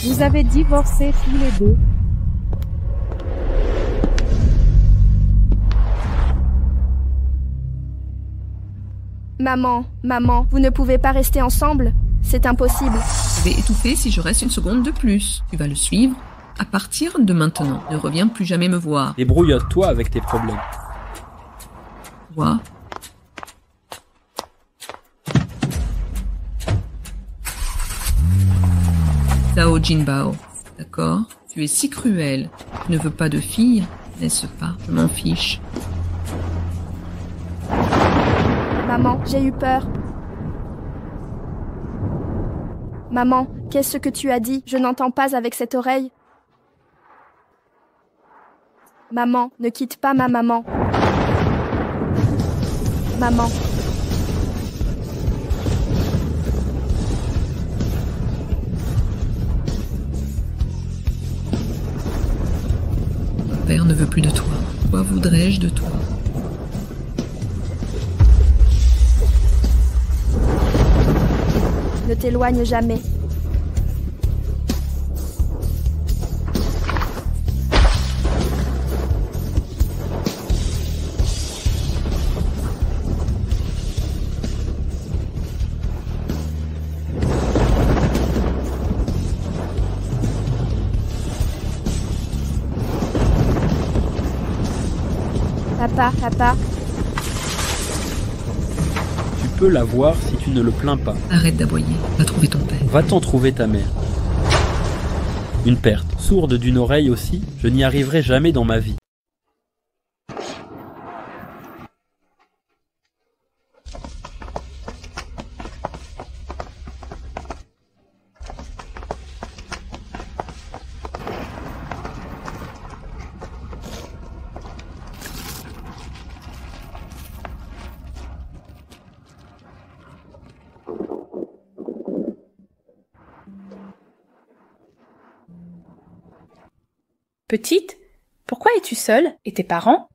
Vous avez divorcé tous les deux. Maman, vous ne pouvez pas rester ensemble? C'est impossible. Je vais étouffer si je reste une seconde de plus. Tu vas le suivre. À partir de maintenant, ne reviens plus jamais me voir. Débrouille-toi avec tes problèmes. Vois. Zhao Jinbao, d'accord? Tu es si cruel. Tu ne veux pas de fille, n'est-ce pas? Je m'en fiche. Maman, j'ai eu peur. Maman, qu'est-ce que tu as dit? Je n'entends pas avec cette oreille. Maman, ne quitte pas ma maman. Maman. Mon père ne veut plus de toi. Quoi voudrais-je de toi? Ne t'éloigne jamais. Papa. Tu peux la voir si tu ne le plains pas. Arrête d'aboyer. Va trouver ton père. Va-t'en trouver ta mère. Une perte. Sourde d'une oreille aussi, je n'y arriverai jamais dans ma vie. Petite, pourquoi es-tu seule? Et tes parents?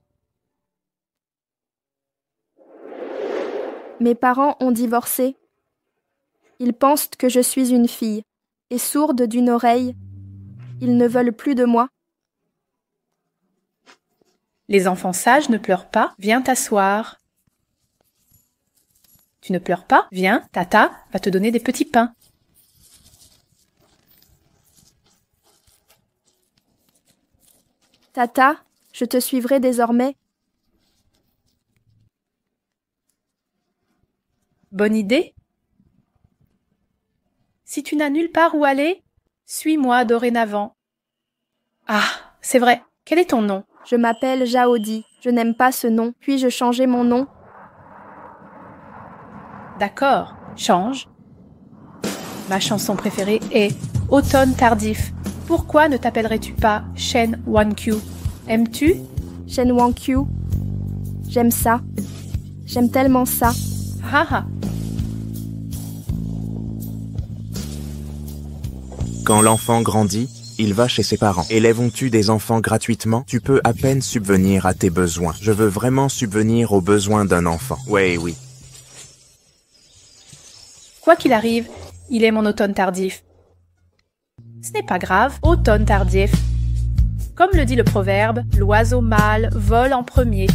Mes parents ont divorcé. Ils pensent que je suis une fille, et sourde d'une oreille. Ils ne veulent plus de moi. Les enfants sages ne pleurent pas. Viens t'asseoir. Tu ne pleures pas? Viens, Tata va te donner des petits pains. Tata, je te suivrai désormais. Bonne idée? Si tu n'as nulle part où aller, suis-moi dorénavant. Ah, c'est vrai. Quel est ton nom? Je m'appelle Jaodi. Je n'aime pas ce nom. Puis-je changer mon nom? D'accord, change. Ma chanson préférée est Automne tardif. Pourquoi ne t'appellerais-tu pas Shen Wankyu? Aimes-tu? Shen Wankyu. J'aime ça. J'aime tellement ça. Ah. Quand l'enfant grandit, il va chez ses parents. Élèvons-tu des enfants gratuitement? Tu peux à peine subvenir à tes besoins. Je veux vraiment subvenir aux besoins d'un enfant. Oui. Quoi qu'il arrive, il est mon automne tardif. Ce n'est pas grave, automne tardif. Comme le dit le proverbe, l'oiseau mâle vole en premier.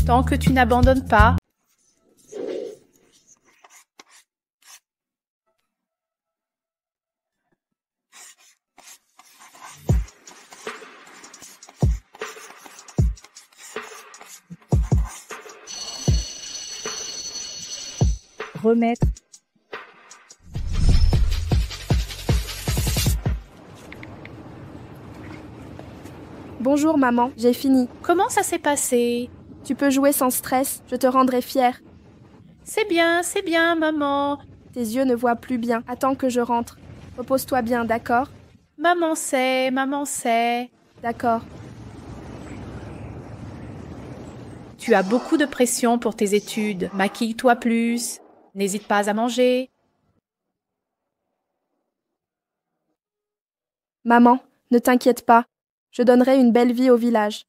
Tant que tu n'abandonnes pas, Remettre. Bonjour maman, j'ai fini. comment ça s'est passé? Tu peux jouer sans stress, je te rendrai fière. C'est bien, maman. Tes yeux ne voient plus bien. Attends que je rentre. Repose-toi bien, d'accord? Maman sait. D'accord. Tu as beaucoup de pression pour tes études. Maquille-toi plus. N'hésite pas à manger. Maman, ne t'inquiète pas. Je donnerai une belle vie au village.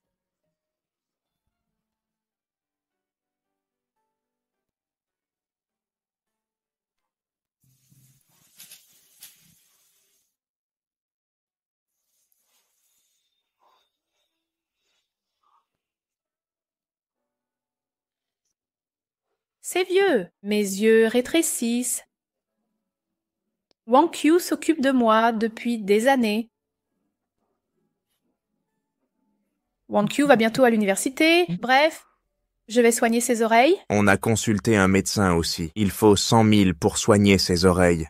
c'est vieux. Mes yeux rétrécissent. Wang Qiu s'occupe de moi depuis des années. Wang Qiu va bientôt à l'université. Bref, je vais soigner ses oreilles. On a consulté un médecin aussi. Il faut 100 000 pour soigner ses oreilles.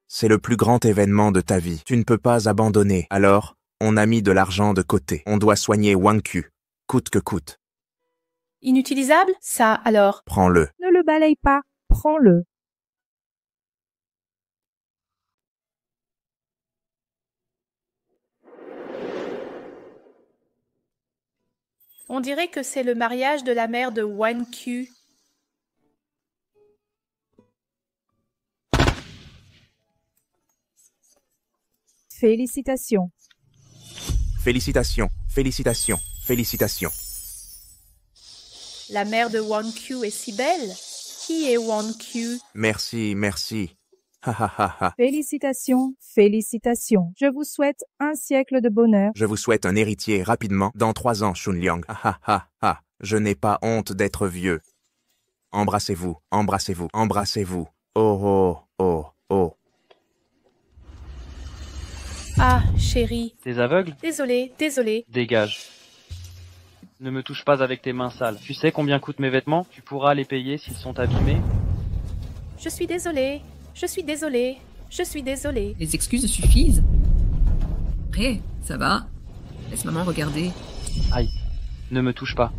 C'est le plus grand événement de ta vie. Tu ne peux pas abandonner. Alors, on a mis de l'argent de côté. On doit soigner Wang Qiu, coûte que coûte. Inutilisable? Ça, alors. Prends-le. Ne le balaye pas, prends-le. On dirait que c'est le mariage de la mère de Wang Qiu. Félicitations. Félicitations, félicitations, félicitations. La mère de Wang Qiu est si belle. Qui est Wang Qiu? Merci, merci. Ha ha ha ha. Félicitations, félicitations. Je vous souhaite un siècle de bonheur. Je vous souhaite un héritier rapidement dans 3 ans, Shunliang. Ha ha ha ha. Je n'ai pas honte d'être vieux. Embrassez-vous, embrassez-vous, embrassez-vous. Oh oh oh oh. Ah, chérie. T'es aveugle? Désolée, désolée. Dégage. Ne me touche pas avec tes mains sales. Tu sais combien coûtent mes vêtements? Tu pourras les payer s'ils sont abîmés? Je suis désolée. Je suis désolée. Je suis désolée. Les excuses suffisent. Hé, ça va? Laisse maman regarder. Aïe. Ne me touche pas.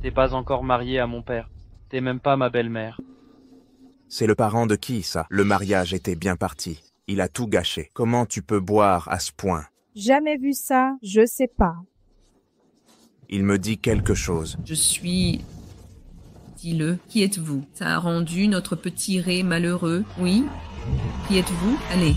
T'es pas encore marié à mon père. T'es même pas ma belle-mère. C'est le parent de qui, ça? Le mariage était bien parti. Il a tout gâché. Comment tu peux boire à ce point? Jamais vu ça, je sais pas. Il me dit quelque chose. Je suis... Dis-le. Qui êtes-vous? Ça a rendu notre petit Ré malheureux, oui? Qui êtes-vous? Allez.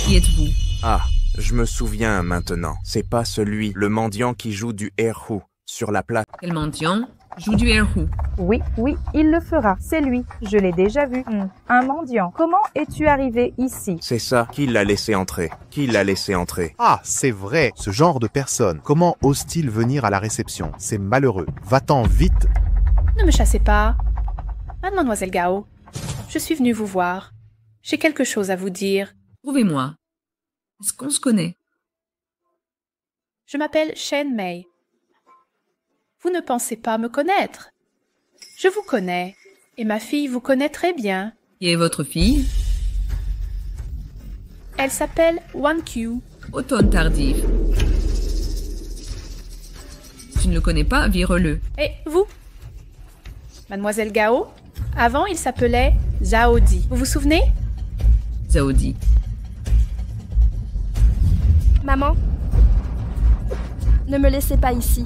Qui êtes-vous? Ah, je me souviens maintenant. C'est pas celui, le mendiant qui joue du erhu sur la plate. Quel mendiant? Joue du erhu. Oui, oui, il le fera. C'est lui. Je l'ai déjà vu. Un mendiant. Comment es-tu arrivé ici? C'est ça. Qui l'a laissé entrer? Qui l'a laissé entrer? Ah, c'est vrai, ce genre de personne. Comment ose-t-il venir à la réception? C'est malheureux. Va-t'en vite. Ne me chassez pas. Mademoiselle Gao, je suis venue vous voir. J'ai quelque chose à vous dire. Prouvez-moi. Est-ce qu'on se connaît? Je m'appelle Shen Mei. Vous ne pensez pas me connaître. Je vous connais, et ma fille vous connaît très bien. Qui est votre fille? Elle s'appelle Wang Qiu. Automne tardif. Si tu ne le connais pas, vire-le. Et vous? Mademoiselle Gao, avant il s'appelait Zhao Di. Vous vous souvenez? Zaodi. Maman, ne me laissez pas ici.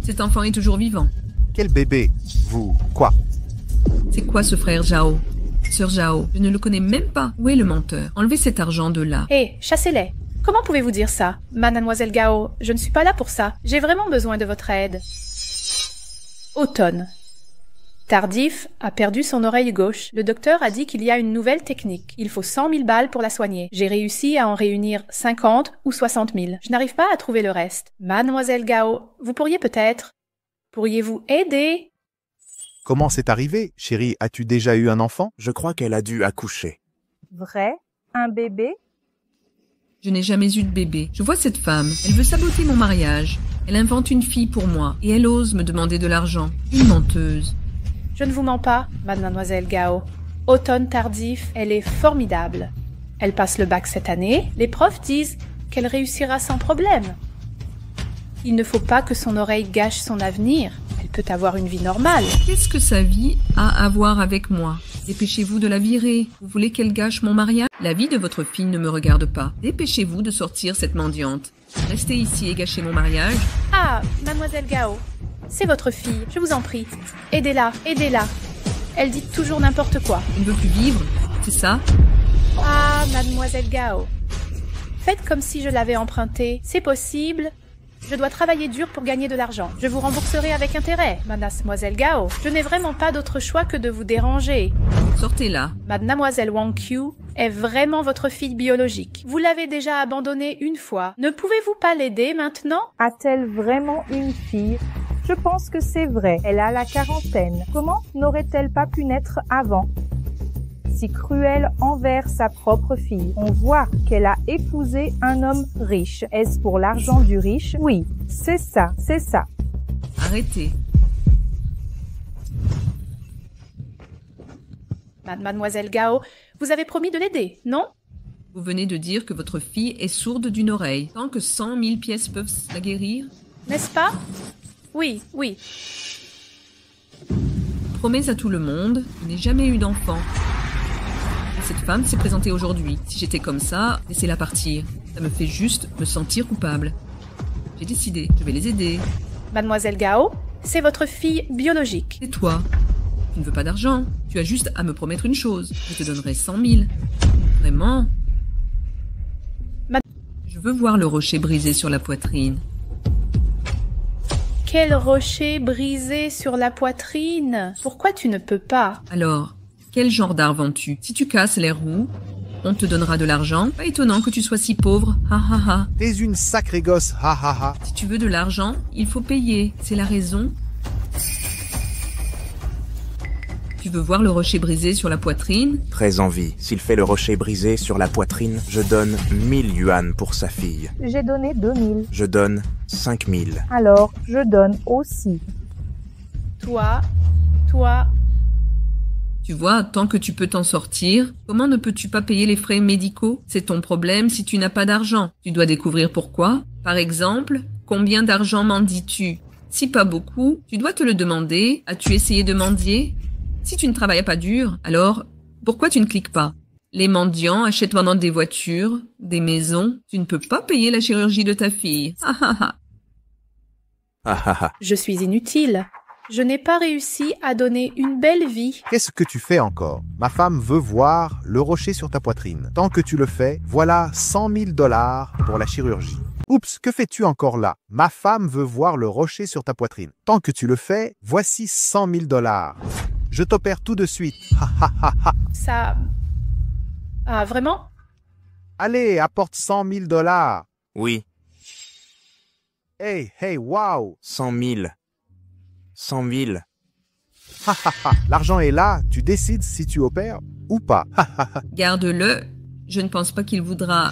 Cet enfant est toujours vivant. Quel bébé? Vous, quoi? C'est quoi ce frère Zhao? Sœur Zhao, je ne le connais même pas. Où est le menteur? Enlevez cet argent de là. Hé, chassez-les. Comment pouvez-vous dire ça? Mademoiselle Gao, je ne suis pas là pour ça. J'ai vraiment besoin de votre aide. Automne. Tardif a perdu son oreille gauche. Le docteur a dit qu'il y a une nouvelle technique. Il faut 100 000 balles pour la soigner. J'ai réussi à en réunir 50 ou 60 000. Je n'arrive pas à trouver le reste. Mademoiselle Gao, vous pourriez peut-être... Pourriez-vous aider? Comment c'est arrivé? Chérie, as-tu déjà eu un enfant? Je crois qu'elle a dû accoucher. Vrai? Un bébé? Je n'ai jamais eu de bébé. Je vois cette femme. Elle veut saboter mon mariage. Elle invente une fille pour moi. Et elle ose me demander de l'argent. Une menteuse. Je ne vous mens pas, mademoiselle Gao. Automne tardif, elle est formidable. Elle passe le bac cette année. Les profs disent qu'elle réussira sans problème. Il ne faut pas que son oreille gâche son avenir. Elle peut avoir une vie normale. Qu'est-ce que sa vie a à voir avec moi? Dépêchez-vous de la virer. Vous voulez qu'elle gâche mon mariage? La vie de votre fille ne me regarde pas. Dépêchez-vous de sortir cette mendiante. Restez ici et gâchez mon mariage. Ah, mademoiselle Gao, c'est votre fille, je vous en prie. Aidez-la, aidez-la. Elle dit toujours n'importe quoi. Elle ne veut plus vivre, c'est ça? Ah, mademoiselle Gao. Faites comme si je l'avais empruntée. C'est possible. Je dois travailler dur pour gagner de l'argent. Je vous rembourserai avec intérêt, mademoiselle Gao. Je n'ai vraiment pas d'autre choix que de vous déranger. Sortez là. Mademoiselle Wang Qiu est vraiment votre fille biologique. Vous l'avez déjà abandonnée une fois. Ne pouvez-vous pas l'aider maintenant? A-t-elle vraiment une fille? Je pense que c'est vrai. Elle a la quarantaine. Comment n'aurait-elle pas pu naître avant? Si cruelle envers sa propre fille. On voit qu'elle a épousé un homme riche. Est-ce pour l'argent du riche? Oui, c'est ça, c'est ça. Arrêtez. Mademoiselle Gao, vous avez promis de l'aider, non? Vous venez de dire que votre fille est sourde d'une oreille. Tant que 100 000 pièces peuvent la guérir, N'est-ce pas? Oui, oui. promets à tout le monde, je n'ai jamais eu d'enfant. Et cette femme s'est présentée aujourd'hui. Si j'étais comme ça, laissez-la partir. Ça me fait juste me sentir coupable. J'ai décidé, je vais les aider. Mademoiselle Gao, c'est votre fille biologique. Et toi? Tu ne veux pas d'argent. Tu as juste à me promettre une chose. Je te donnerai 100 000. Vraiment? Je veux voir le rocher brisé sur la poitrine. Quel rocher brisé sur la poitrine! Pourquoi tu ne peux pas? Alors, quel genre d'art vends-tu? Si tu casses les roues, on te donnera de l'argent. Pas étonnant que tu sois si pauvre. Ha ha ha. T'es une sacrée gosse, ha ha ha. Si tu veux de l'argent, il faut payer. C'est la raison. Tu veux voir le rocher brisé sur la poitrine? Très envie. S'il fait le rocher brisé sur la poitrine, je donne 1000 yuan pour sa fille. J'ai donné 2000. Je donne 5000. Alors, je donne aussi. Toi, Tu vois, tant que tu peux t'en sortir, comment ne peux-tu pas payer les frais médicaux? C'est ton problème si tu n'as pas d'argent. Tu dois découvrir pourquoi. Par exemple, combien d'argent mendie-tu? Si pas beaucoup, tu dois te le demander. As-tu essayé de mendier? Si tu ne travailles pas dur, alors pourquoi tu ne cliques pas? Les mendiants achètent maintenant des voitures, des maisons. Tu ne peux pas payer la chirurgie de ta fille. Ah ah ah. Ah ah ah. je suis inutile. Je n'ai pas réussi à donner une belle vie. Qu'est-ce que tu fais encore? Ma femme veut voir le rocher sur ta poitrine. Tant que tu le fais, voilà 100 000 $ pour la chirurgie. Oups, que fais-tu encore là? Ma femme veut voir le rocher sur ta poitrine. Tant que tu le fais, voici 100 000 $. Je t'opère tout de suite. Ha ha ha ha. Ça... Ah, vraiment? Allez, apporte 100 000 $. Oui, Hey, hey, wow. 100 000. 100 000. Ha ha ha. L'argent est là, tu décides si tu opères ou pas. Ha ha ha. Garde-le. Je ne pense pas qu'il voudra...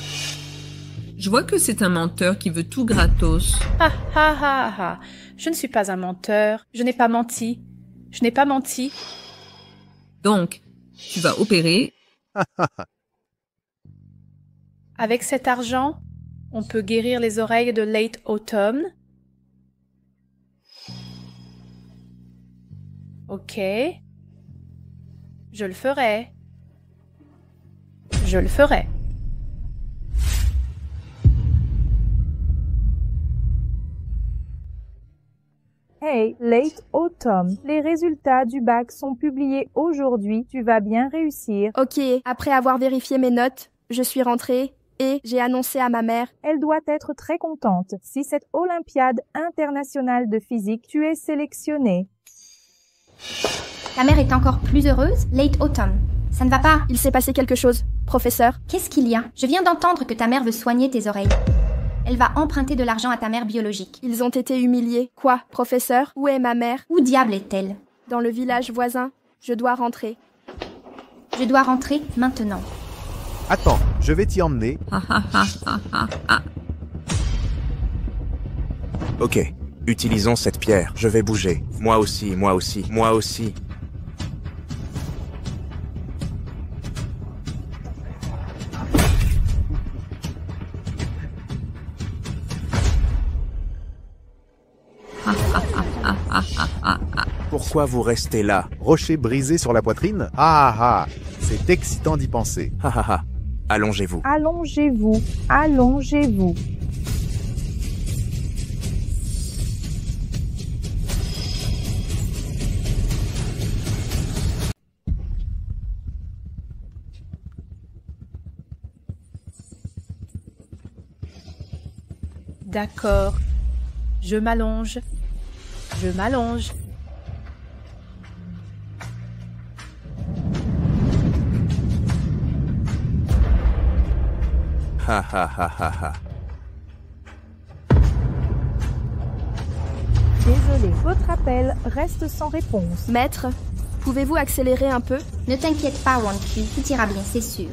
Je vois que c'est un menteur qui veut tout gratos. Ah ah ah ah. Je ne suis pas un menteur. Je n'ai pas menti. Je n'ai pas menti. Donc, tu vas opérer. Avec cet argent, on peut guérir les oreilles de Late Autumn. Ok. Je le ferai. Je le ferai. Hey, Late Autumn, les résultats du bac sont publiés aujourd'hui. Tu vas bien réussir. Ok, après avoir vérifié mes notes, je suis rentrée et j'ai annoncé à ma mère. Elle doit être très contente. Si cette Olympiade internationale de physique, tu es sélectionnée. Ta mère est encore plus heureuse? Late Autumn. Ça ne va pas. Il s'est passé quelque chose, professeur. Qu'est-ce qu'il y a? Je viens d'entendre que ta mère veut soigner tes oreilles. Elle va emprunter de l'argent à ta mère biologique. Ils ont été humiliés. Quoi, professeur? Où est ma mère? Où diable est-elle? Dans le village voisin. Je dois rentrer. Je dois rentrer maintenant. Attends, je vais t'y emmener. Ah ah ah ah ah ah. Ok, utilisons cette pierre. Je vais bouger. Moi aussi, moi aussi, moi aussi. Pourquoi vous restez là? Rocher brisé sur la poitrine? Ah ah ah. C'est excitant d'y penser. Ha ha ha. Allongez-vous. Allongez-vous. Allongez-vous. D'accord. Je m'allonge. Je m'allonge. Ha ha ha ha ha. Désolé, votre appel reste sans réponse. Maître, pouvez-vous accélérer un peu? Ne t'inquiète pas, Wanku, tout ira bien, c'est sûr.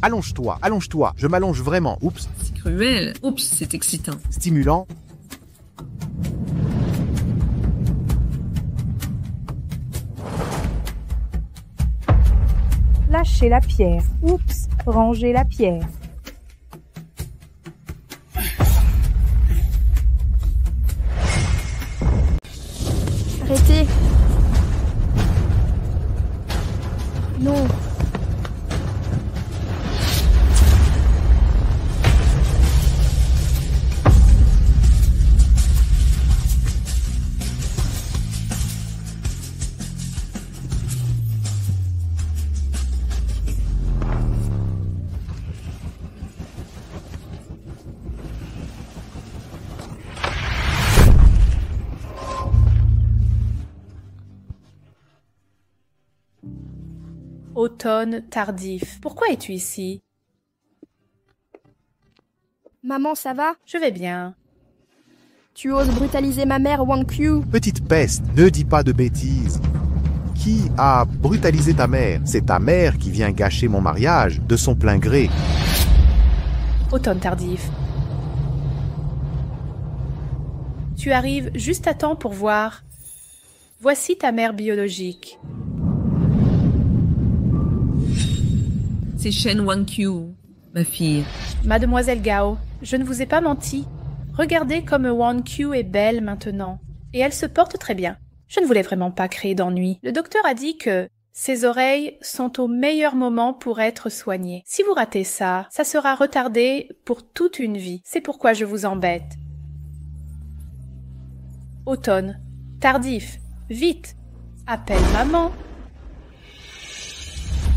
Allonge-toi, je m'allonge vraiment. Oups, C'est cruel. Oups, c'est excitant. stimulant. Lâchez la pierre. Oups, rangez la pierre. Arrêtez. Non. Automne tardif. Pourquoi es-tu ici? Maman, ça va? Je vais bien. Tu oses brutaliser ma mère, Wanku? Petite peste, ne dis pas de bêtises. Qui a brutalisé ta mère? C'est ta mère qui vient gâcher mon mariage de son plein gré. Automne tardif. Tu arrives juste à temps pour voir. Voici ta mère biologique. C'est Shen Wanku, ma fille. Mademoiselle Gao, je ne vous ai pas menti. Regardez comme Wanku est belle maintenant. Et elle se porte très bien. Je ne voulais vraiment pas créer d'ennui. Le docteur a dit que ses oreilles sont au meilleur moment pour être soignées. Si vous ratez ça, ça sera retardé pour toute une vie. C'est pourquoi je vous embête. Automne. Tardif. Vite. Appelle maman.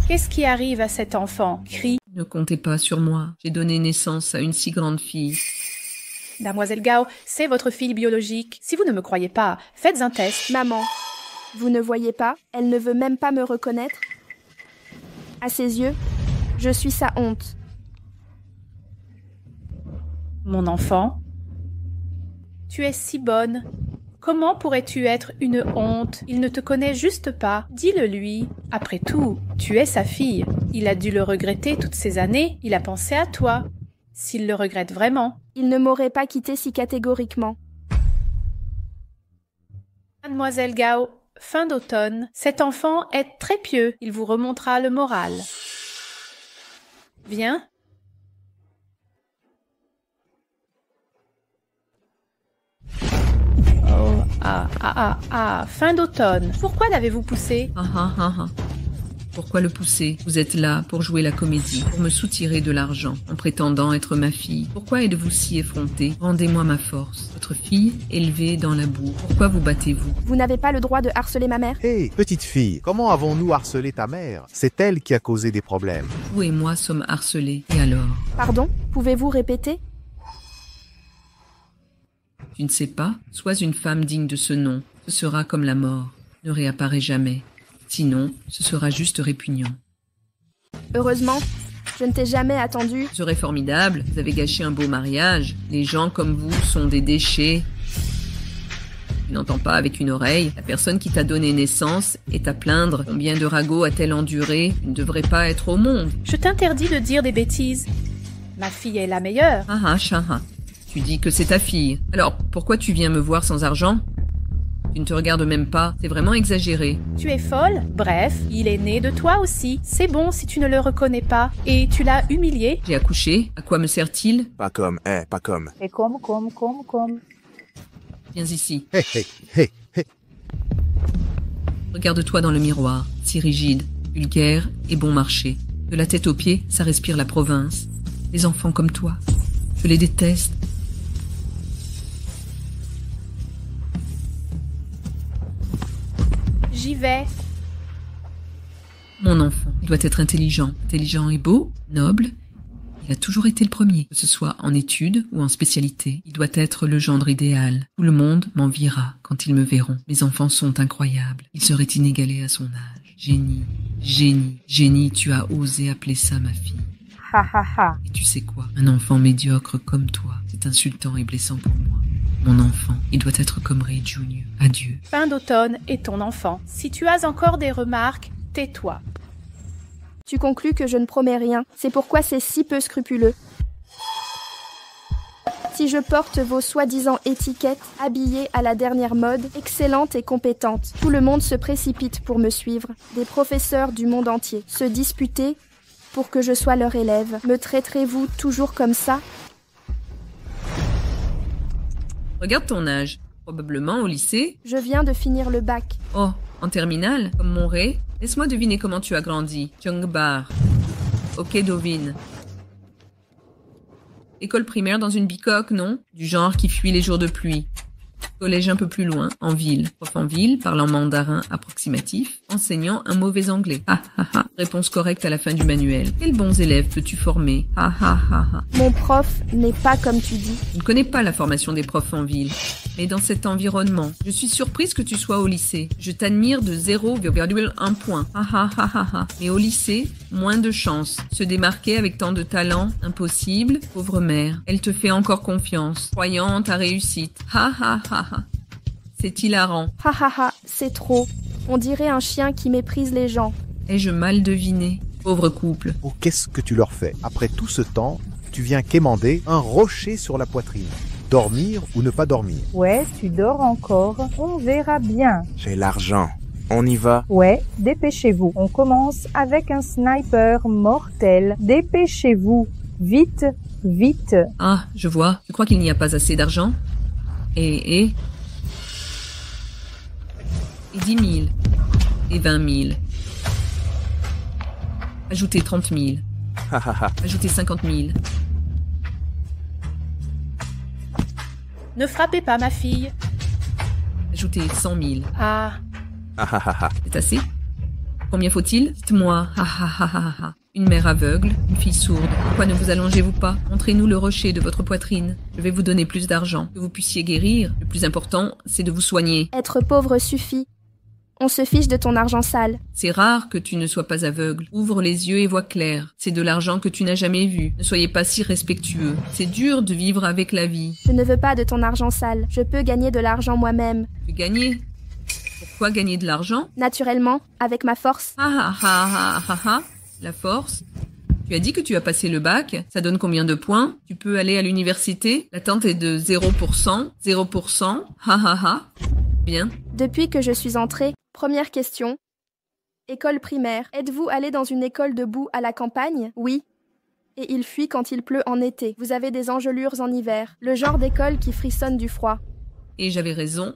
Qu'est-ce qui arrive à cet enfant? Crie. Ne comptez pas sur moi. J'ai donné naissance à une si grande fille. Mademoiselle Gao, c'est votre fille biologique. Si vous ne me croyez pas, faites un test. Maman, vous ne voyez pas? Elle ne veut même pas me reconnaître. À ses yeux, je suis sa honte. Mon enfant, tu es si bonne. Comment pourrais-tu être une honte? Il ne te connaît juste pas. Dis-le lui. Après tout, tu es sa fille. Il a dû le regretter toutes ces années. Il a pensé à toi. S'il le regrette vraiment. Il ne m'aurait pas quitté si catégoriquement. Mademoiselle Gao, fin d'automne, cet enfant est très pieux. Il vous remontera le moral. Viens. Fin d'automne. Pourquoi l'avez-vous poussé? Pourquoi le pousser? Vous êtes là pour jouer la comédie, pour me soutirer de l'argent, en prétendant être ma fille. Pourquoi êtes-vous si effronté? Rendez-moi ma force. Votre fille, élevée dans la boue. Pourquoi vous battez-vous? Vous n'avez pas le droit de harceler ma mère? Hé, petite fille, comment avons-nous harcelé ta mère? C'est elle qui a causé des problèmes. Vous et moi sommes harcelés. Et alors? Pardon? Pouvez-vous répéter? Tu ne sais pas? Sois une femme digne de ce nom. Ce sera comme la mort. Ne réapparaît jamais. Sinon, ce sera juste répugnant. Heureusement, je ne t'ai jamais attendu. Ce serait formidable. Vous avez gâché un beau mariage. Les gens comme vous sont des déchets. Tu n'entends pas avec une oreille. La personne qui t'a donné naissance est à plaindre. Combien de ragots a-t-elle enduré? Tu ne devrais pas être au monde. Je t'interdis de dire des bêtises. Ma fille est la meilleure. Chaha. Tu dis que c'est ta fille. Alors, pourquoi tu viens me voir sans argent? Tu ne te regardes même pas. C'est vraiment exagéré. Tu es folle? Bref, il est né de toi aussi. C'est bon si tu ne le reconnais pas. Et tu l'as humilié. J'ai accouché. À quoi me sert-il? Pas comme, pas comme. Et comme. Viens ici. Hé. Regarde-toi dans le miroir. Si rigide, vulgaire et bon marché. De la tête aux pieds, ça respire la province. Les enfants comme toi. Je les déteste. J'y vais. Mon enfant, il doit être intelligent. Intelligent et beau, noble. Il a toujours été le premier, que ce soit en études ou en spécialité. Il doit être le gendre idéal. Tout le monde m'enviera quand ils me verront. Mes enfants sont incroyables. Il serait inégalé à son âge. Génie, tu as osé appeler ça ma fille. ha ha ha. Et tu sais quoi? Un enfant médiocre comme toi, c'est insultant et blessant pour moi. Mon enfant, il doit être comme Ray Jr. Adieu. Fin d'automne est ton enfant. Si tu as encore des remarques, tais-toi. Tu conclus que je ne promets rien. C'est pourquoi c'est si peu scrupuleux. Si je porte vos soi-disant étiquettes, habillée à la dernière mode, excellente et compétente, tout le monde se précipite pour me suivre. Des professeurs du monde entier se disputer pour que je sois leur élève. Me traiterez-vous toujours comme ça? Regarde ton âge. Probablement au lycée. Je viens de finir le bac. Oh, en terminale, comme mon Ray. Laisse-moi deviner comment tu as grandi. Jungbar. Ok, Dovin. École primaire dans une bicoque, non? Du genre qui fuit les jours de pluie. Collège un peu plus loin, en ville. Prof en ville, parlant mandarin approximatif, enseignant un mauvais anglais. Ha ha ha. Réponse correcte à la fin du manuel. Quels bons élèves peux-tu former? Ha ha ha ha. Mon prof n'est pas comme tu dis. Je ne connais pas la formation des profs en ville, mais dans cet environnement, je suis surprise que tu sois au lycée. Je t'admire de 0,1 point. Ha ha ha ha ha. Mais au lycée, moins de chance. Se démarquer avec tant de talent, impossible. Pauvre mère, elle te fait encore confiance, croyant en ta réussite. Ha ha ha ha. C'est hilarant. Ha ha ha, c'est trop. On dirait un chien qui méprise les gens. Ai-je mal deviné? Pauvre couple. Oh, qu'est-ce que tu leur fais? Après tout ce temps, tu viens quémander un rocher sur la poitrine. Dormir ou ne pas dormir? Ouais, tu dors encore. On verra bien. J'ai l'argent. On y va? Ouais, dépêchez-vous. On commence avec un sniper mortel. Dépêchez-vous. Vite, vite. Ah, je vois. Tu crois qu'il n'y a pas assez d'argent? Et 10 000. Et 20 000. Ajoutez 30 000. Ajoutez 50 000. Ne frappez pas ma fille. Ajoutez 100 000. Ah, C'est assez? Combien faut-il? Dites-moi. Une mère aveugle, une fille sourde. Pourquoi ne vous allongez-vous pas? Montrez-nous le rocher de votre poitrine. Je vais vous donner plus d'argent. Que vous puissiez guérir. Le plus important, c'est de vous soigner. Être pauvre suffit. On se fiche de ton argent sale. C'est rare que tu ne sois pas aveugle. Ouvre les yeux et vois clair. C'est de l'argent que tu n'as jamais vu. Ne soyez pas si respectueux. C'est dur de vivre avec la vie. Je ne veux pas de ton argent sale. Je peux gagner de l'argent moi-même. Tu gagner? Pourquoi gagner de l'argent? Naturellement, avec ma force. La force? Tu as dit que tu as passé le bac. Ça donne combien de points? Tu peux aller à l'université. L'attente est de 0%. 0%. Bien. Depuis que je suis entrée, première question. École primaire. Êtes-vous allé dans une école de boue à la campagne? Oui. Et il fuit quand il pleut en été. Vous avez des engelures en hiver. Le genre d'école qui frissonne du froid. Et j'avais raison.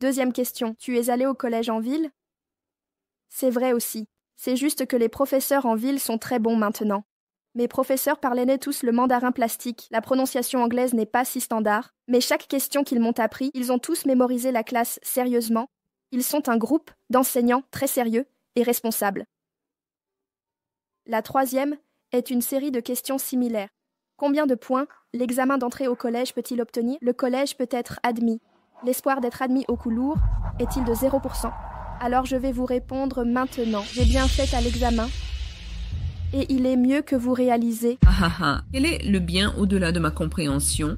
Deuxième question. Tu es allé au collège en ville? C'est vrai aussi. C'est juste que les professeurs en ville sont très bons maintenant. Mes professeurs parlaient tous le mandarin plastique. La prononciation anglaise n'est pas si standard. Mais chaque question qu'ils m'ont appris, ils ont tous mémorisé la classe sérieusement. Ils sont un groupe d'enseignants très sérieux et responsables. La troisième est une série de questions similaires. Combien de points l'examen d'entrée au collège peut-il obtenir? Le collège peut être admis. L'espoir d'être admis au coup lourd est-il de 0%? Alors je vais vous répondre maintenant. J'ai bien fait à l'examen. Et il est mieux que vous réalisez. Quel est le bien au-delà de ma compréhension?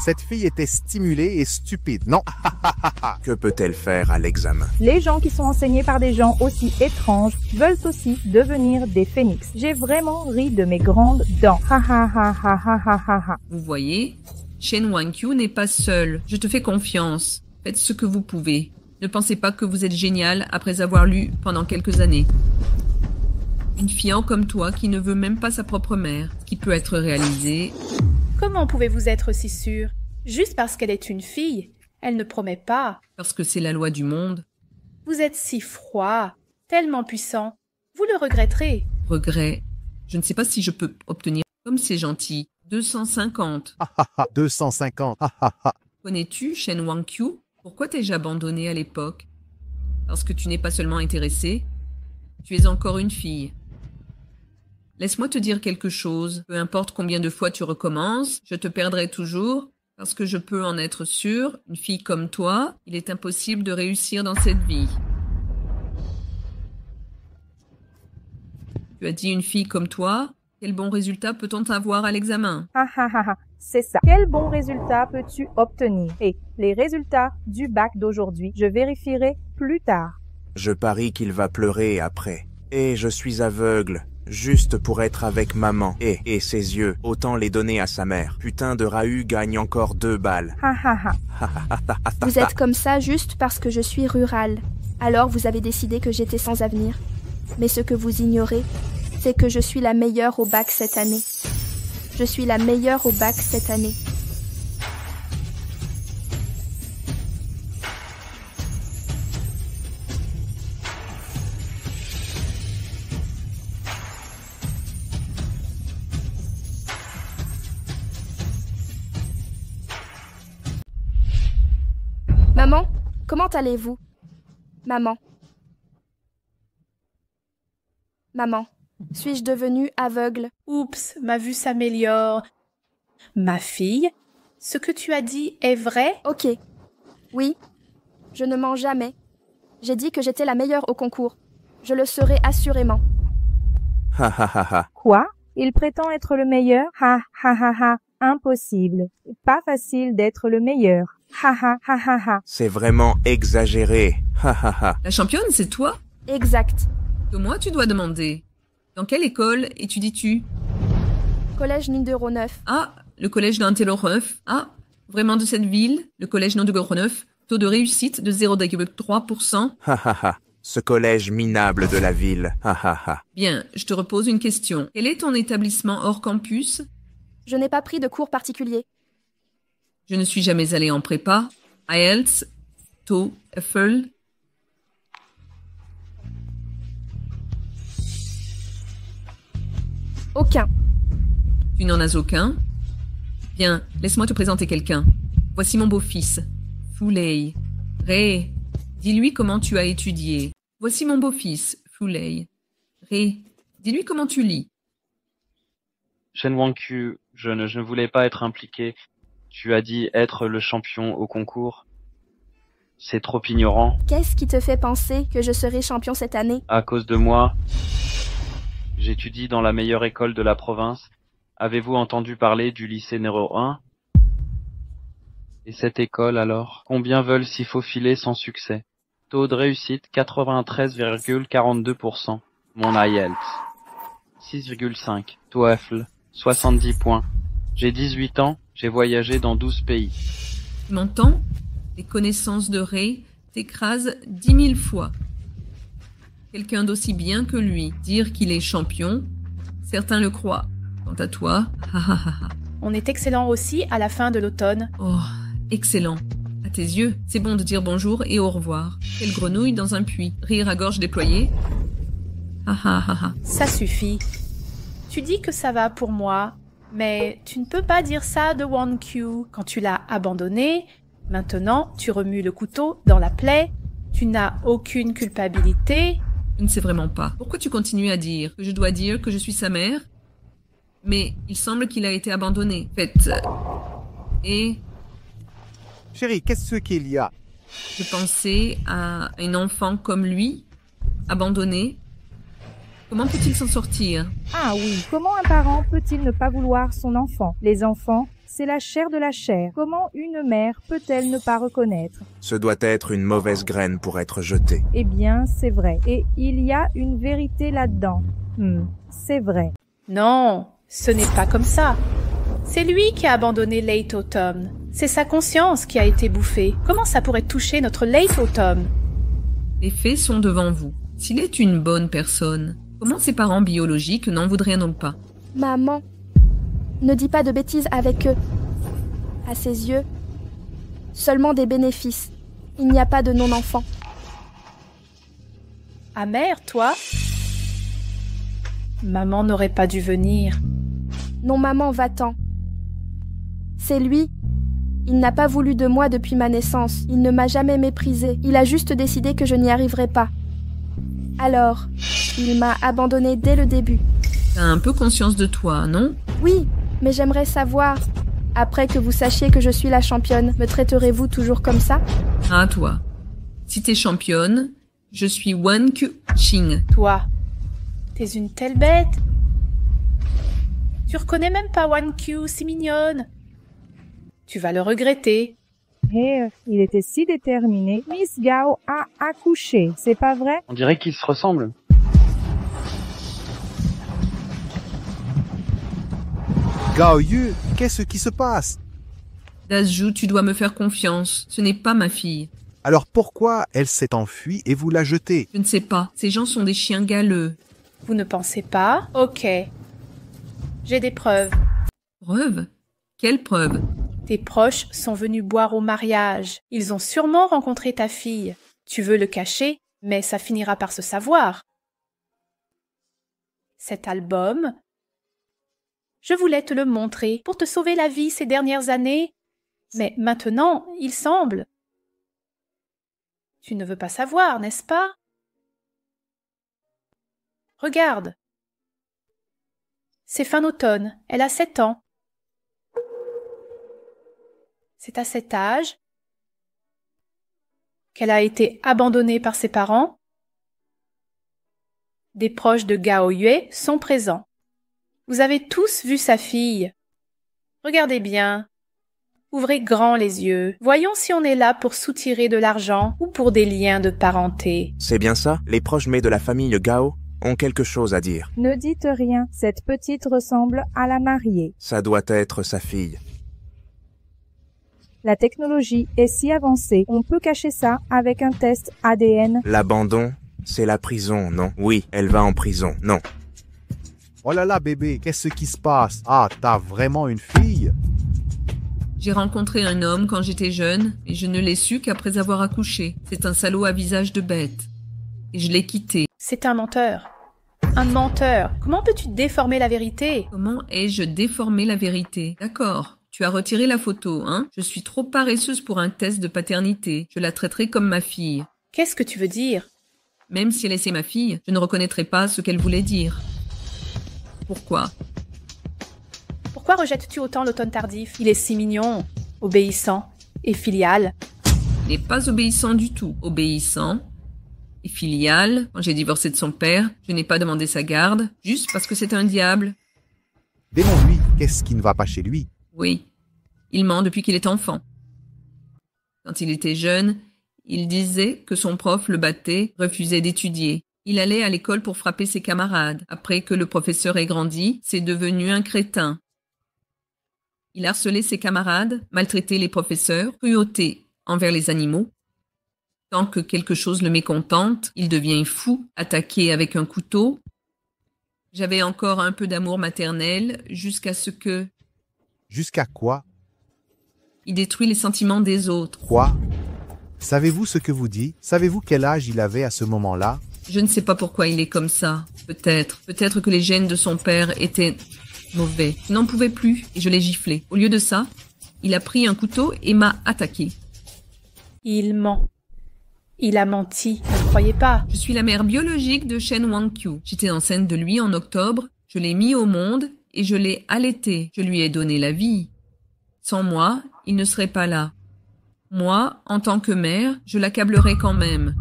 Cette fille était stimulée et stupide, non? Que peut-elle faire à l'examen? Les gens qui sont enseignés par des gens aussi étranges veulent aussi devenir des phénix. J'ai vraiment ri de mes grandes dents. Vous voyez, Shen Wang-Kyu n'est pas seul. Je te fais confiance. Faites ce que vous pouvez. Ne pensez pas que vous êtes génial après avoir lu pendant quelques années. Une fiant comme toi qui ne veut même pas sa propre mère, qui peut être réalisée. Comment pouvez-vous être si sûr? Juste parce qu'elle est une fille, elle ne promet pas. Parce que c'est la loi du monde. Vous êtes si froid, tellement puissant. Vous le regretterez. Regret. Je ne sais pas si je peux obtenir, comme c'est gentil, 250. 250. Connais-tu Shen Wang-Kyu? Pourquoi t'ai-je abandonné à l'époque? Parce que tu n'es pas seulement intéressée, tu es encore une fille. Laisse-moi te dire quelque chose. Peu importe combien de fois tu recommences, je te perdrai toujours, parce que je peux en être sûre, une fille comme toi, il est impossible de réussir dans cette vie. Tu as dit une fille comme toi, quel bon résultat peut-on avoir à l'examen? Ah ah ah ah, c'est ça. Quel bon résultat peux-tu obtenir? Et les résultats du bac d'aujourd'hui, je vérifierai plus tard. Je parie qu'il va pleurer après. Et je suis aveugle, juste pour être avec maman. Et ses yeux, autant les donner à sa mère. Putain de Rahu gagne encore 2 balles. Ah ah ah. Vous êtes comme ça juste parce que je suis rurale. Alors vous avez décidé que j'étais sans avenir. Mais ce que vous ignorez, c'est que je suis la meilleure au bac cette année. Je suis la meilleure au bac cette année. Maman, comment allez-vous? Maman. Maman, suis-je devenue aveugle? Oups, ma vue s'améliore. Ma fille, ce que tu as dit est vrai? Ok. Oui, je ne mens jamais. J'ai dit que j'étais la meilleure au concours. Je le serai assurément. Ha ha ha ha. Quoi? Il prétend être le meilleur? Ha ha ha ha. Impossible. Pas facile d'être le meilleur. Ha ha ha ha ha. C'est vraiment exagéré. Ha ha ha. La championne, c'est toi? Exact. Que moi, tu dois demander. Dans quelle école étudies-tu? Collège numéro 9. Ah, le collège d'Anteloref. Ah, vraiment de cette ville? Le collège numéro 9. Taux de réussite de 0,3%. Ha ha ha. Ce collège minable de la ville. Ha ha ha. Bien, je te repose une question. Quel est ton établissement hors campus? Je n'ai pas pris de cours particuliers. Je ne suis jamais allée en prépa, IELTS, TOEFL. Aucun. Tu n'en as aucun? Bien, laisse-moi te présenter quelqu'un. Voici mon beau-fils, Fouley. Ray, dis-lui comment tu as étudié. Voici mon beau-fils, Fouley. Ray, dis-lui comment tu lis. Shen Wangqiu, je ne voulais pas être impliqué. Tu as dit être le champion au concours. C'est trop ignorant. Qu'est-ce qui te fait penser que je serai champion cette année? À cause de moi, j'étudie dans la meilleure école de la province. Avez-vous entendu parler du lycée numéro 1? Et cette école alors? Combien veulent s'y faufiler sans succès? Taux de réussite 93,42%. Mon IELTS 6,5. TOEFL 70 points. J'ai 18 ans, j'ai voyagé dans 12 pays. Tu m'entends? Les connaissances de Ray t'écrasent 10 000 fois. Quelqu'un d'aussi bien que lui dire qu'il est champion, certains le croient. Quant à toi, ha ha ha ha. On est excellent aussi à la fin de l'automne. Oh, excellent. À tes yeux, c'est bon de dire bonjour et au revoir. Quelle grenouille dans un puits, rire à gorge déployée. Ha ha ha ha. Ça suffit. Tu dis que ça va pour moi, mais tu ne peux pas dire ça de Wangqiu. Quand tu l'as abandonné, maintenant tu remues le couteau dans la plaie, tu n'as aucune culpabilité. Je ne sais vraiment pas. Pourquoi tu continues à dire que je dois dire que je suis sa mère? Mais il semble qu'il a été abandonné. Faites... Et... Chérie, qu'est-ce qu'il y a? Je pensais à un enfant comme lui, abandonné. Comment peut-il s'en sortir? Ah oui, comment un parent peut-il ne pas vouloir son enfant? Les enfants, c'est la chair de la chair. Comment une mère peut-elle ne pas reconnaître? Ce doit être une mauvaise graine pour être jetée. Eh bien, c'est vrai. Et il y a une vérité là-dedans. C'est vrai. Non, ce n'est pas comme ça. C'est lui qui a abandonné Late Autumn. C'est sa conscience qui a été bouffée. Comment ça pourrait toucher notre Late Autumn? Les faits sont devant vous. S'il est une bonne personne, comment ses parents biologiques n'en voudraient donc pas? Maman, ne dis pas de bêtises avec eux. À ses yeux, seulement des bénéfices. Il n'y a pas de non-enfant. Amère, toi? Maman n'aurait pas dû venir. Non, maman, va-t'en. C'est lui. Il n'a pas voulu de moi depuis ma naissance. Il ne m'a jamais méprisée. Il a juste décidé que je n'y arriverais pas. Alors, il m'a abandonnée dès le début. T'as un peu conscience de toi, non? Oui, mais j'aimerais savoir. Après que vous sachiez que je suis la championne, me traiterez-vous toujours comme ça? Ah, toi. Si t'es championne, je suis Wangqiu Qing. Toi, T'es une telle bête. Tu reconnais même pas Wan-Q, si mignonne. Tu vas le regretter. Il était si déterminé. Miss Gao a accouché, c'est pas vrai? On dirait qu'ils se ressemblent. Gao Yu, qu'est-ce qui se passe? Dazju, tu dois me faire confiance. Ce n'est pas ma fille. Alors pourquoi elle s'est enfuie et vous la jetez? Je ne sais pas. Ces gens sont des chiens galeux. Vous ne pensez pas? Ok. J'ai des preuves. Preuve? Quelle preuve? Tes proches sont venus boire au mariage. Ils ont sûrement rencontré ta fille. Tu veux le cacher, mais ça finira par se savoir. Cet album, je voulais te le montrer pour te sauver la vie ces dernières années. Mais maintenant, il semble. Tu ne veux pas savoir, n'est-ce pas? Regarde. C'est fin automne, elle a 7 ans. C'est à cet âge qu'elle a été abandonnée par ses parents. Des proches de Gao Yue sont présents. Vous avez tous vu sa fille. Regardez bien. Ouvrez grand les yeux. Voyons si on est là pour soutirer de l'argent ou pour des liens de parenté. C'est bien ça? Les proches mets de la famille Gao ont quelque chose à dire. Ne dites rien, cette petite ressemble à la mariée. Ça doit être sa fille. La technologie est si avancée, on peut cacher ça avec un test ADN. L'abandon, c'est la prison, non? Oui, elle va en prison, non. Oh là là, bébé, qu'est-ce qui se passe? Ah, t'as vraiment une fille? J'ai rencontré un homme quand j'étais jeune et je ne l'ai su qu'après avoir accouché. C'est un salaud à visage de bête. Et je l'ai quitté. C'est un menteur. Un menteur. Comment peux-tu déformer la vérité? Comment ai-je déformé la vérité? D'accord. Tu as retiré la photo, hein? Je suis trop paresseuse pour un test de paternité. Je la traiterai comme ma fille. Qu'est-ce que tu veux dire? Même si elle était ma fille, je ne reconnaîtrais pas ce qu'elle voulait dire. Pourquoi? Pourquoi rejettes-tu autant l'automne tardif? Il est si mignon, obéissant et filial. Il n'est pas obéissant du tout. Obéissant et filial. Quand j'ai divorcé de son père, je n'ai pas demandé sa garde, juste parce que c'est un diable. Démon-lui, qu'est-ce qui ne va pas chez lui? Oui, il ment depuis qu'il est enfant. Quand il était jeune, il disait que son prof le battait, refusait d'étudier. Il allait à l'école pour frapper ses camarades. Après que le professeur ait grandi, c'est devenu un crétin. Il harcelait ses camarades, maltraitait les professeurs, cruauté envers les animaux. Tant que quelque chose le mécontente, il devient fou, attaqué avec un couteau. J'avais encore un peu d'amour maternel jusqu'à ce que... Jusqu'à quoi? Il détruit les sentiments des autres. Quoi? Savez-vous ce que vous dites? Savez-vous quel âge il avait à ce moment-là? Je ne sais pas pourquoi il est comme ça. Peut-être que les gènes de son père étaient mauvais. Je n'en pouvais plus et je l'ai giflé. Au lieu de ça, il a pris un couteau et m'a attaqué. Il ment. Il a menti, ne croyez pas. Je suis la mère biologique de Shen Wang-Qiu. J'étais enceinte de lui en octobre, je l'ai mis au monde et je l'ai allaité. Je lui ai donné la vie. Sans moi, il ne serait pas là. Moi, en tant que mère, je l'accablerais quand même.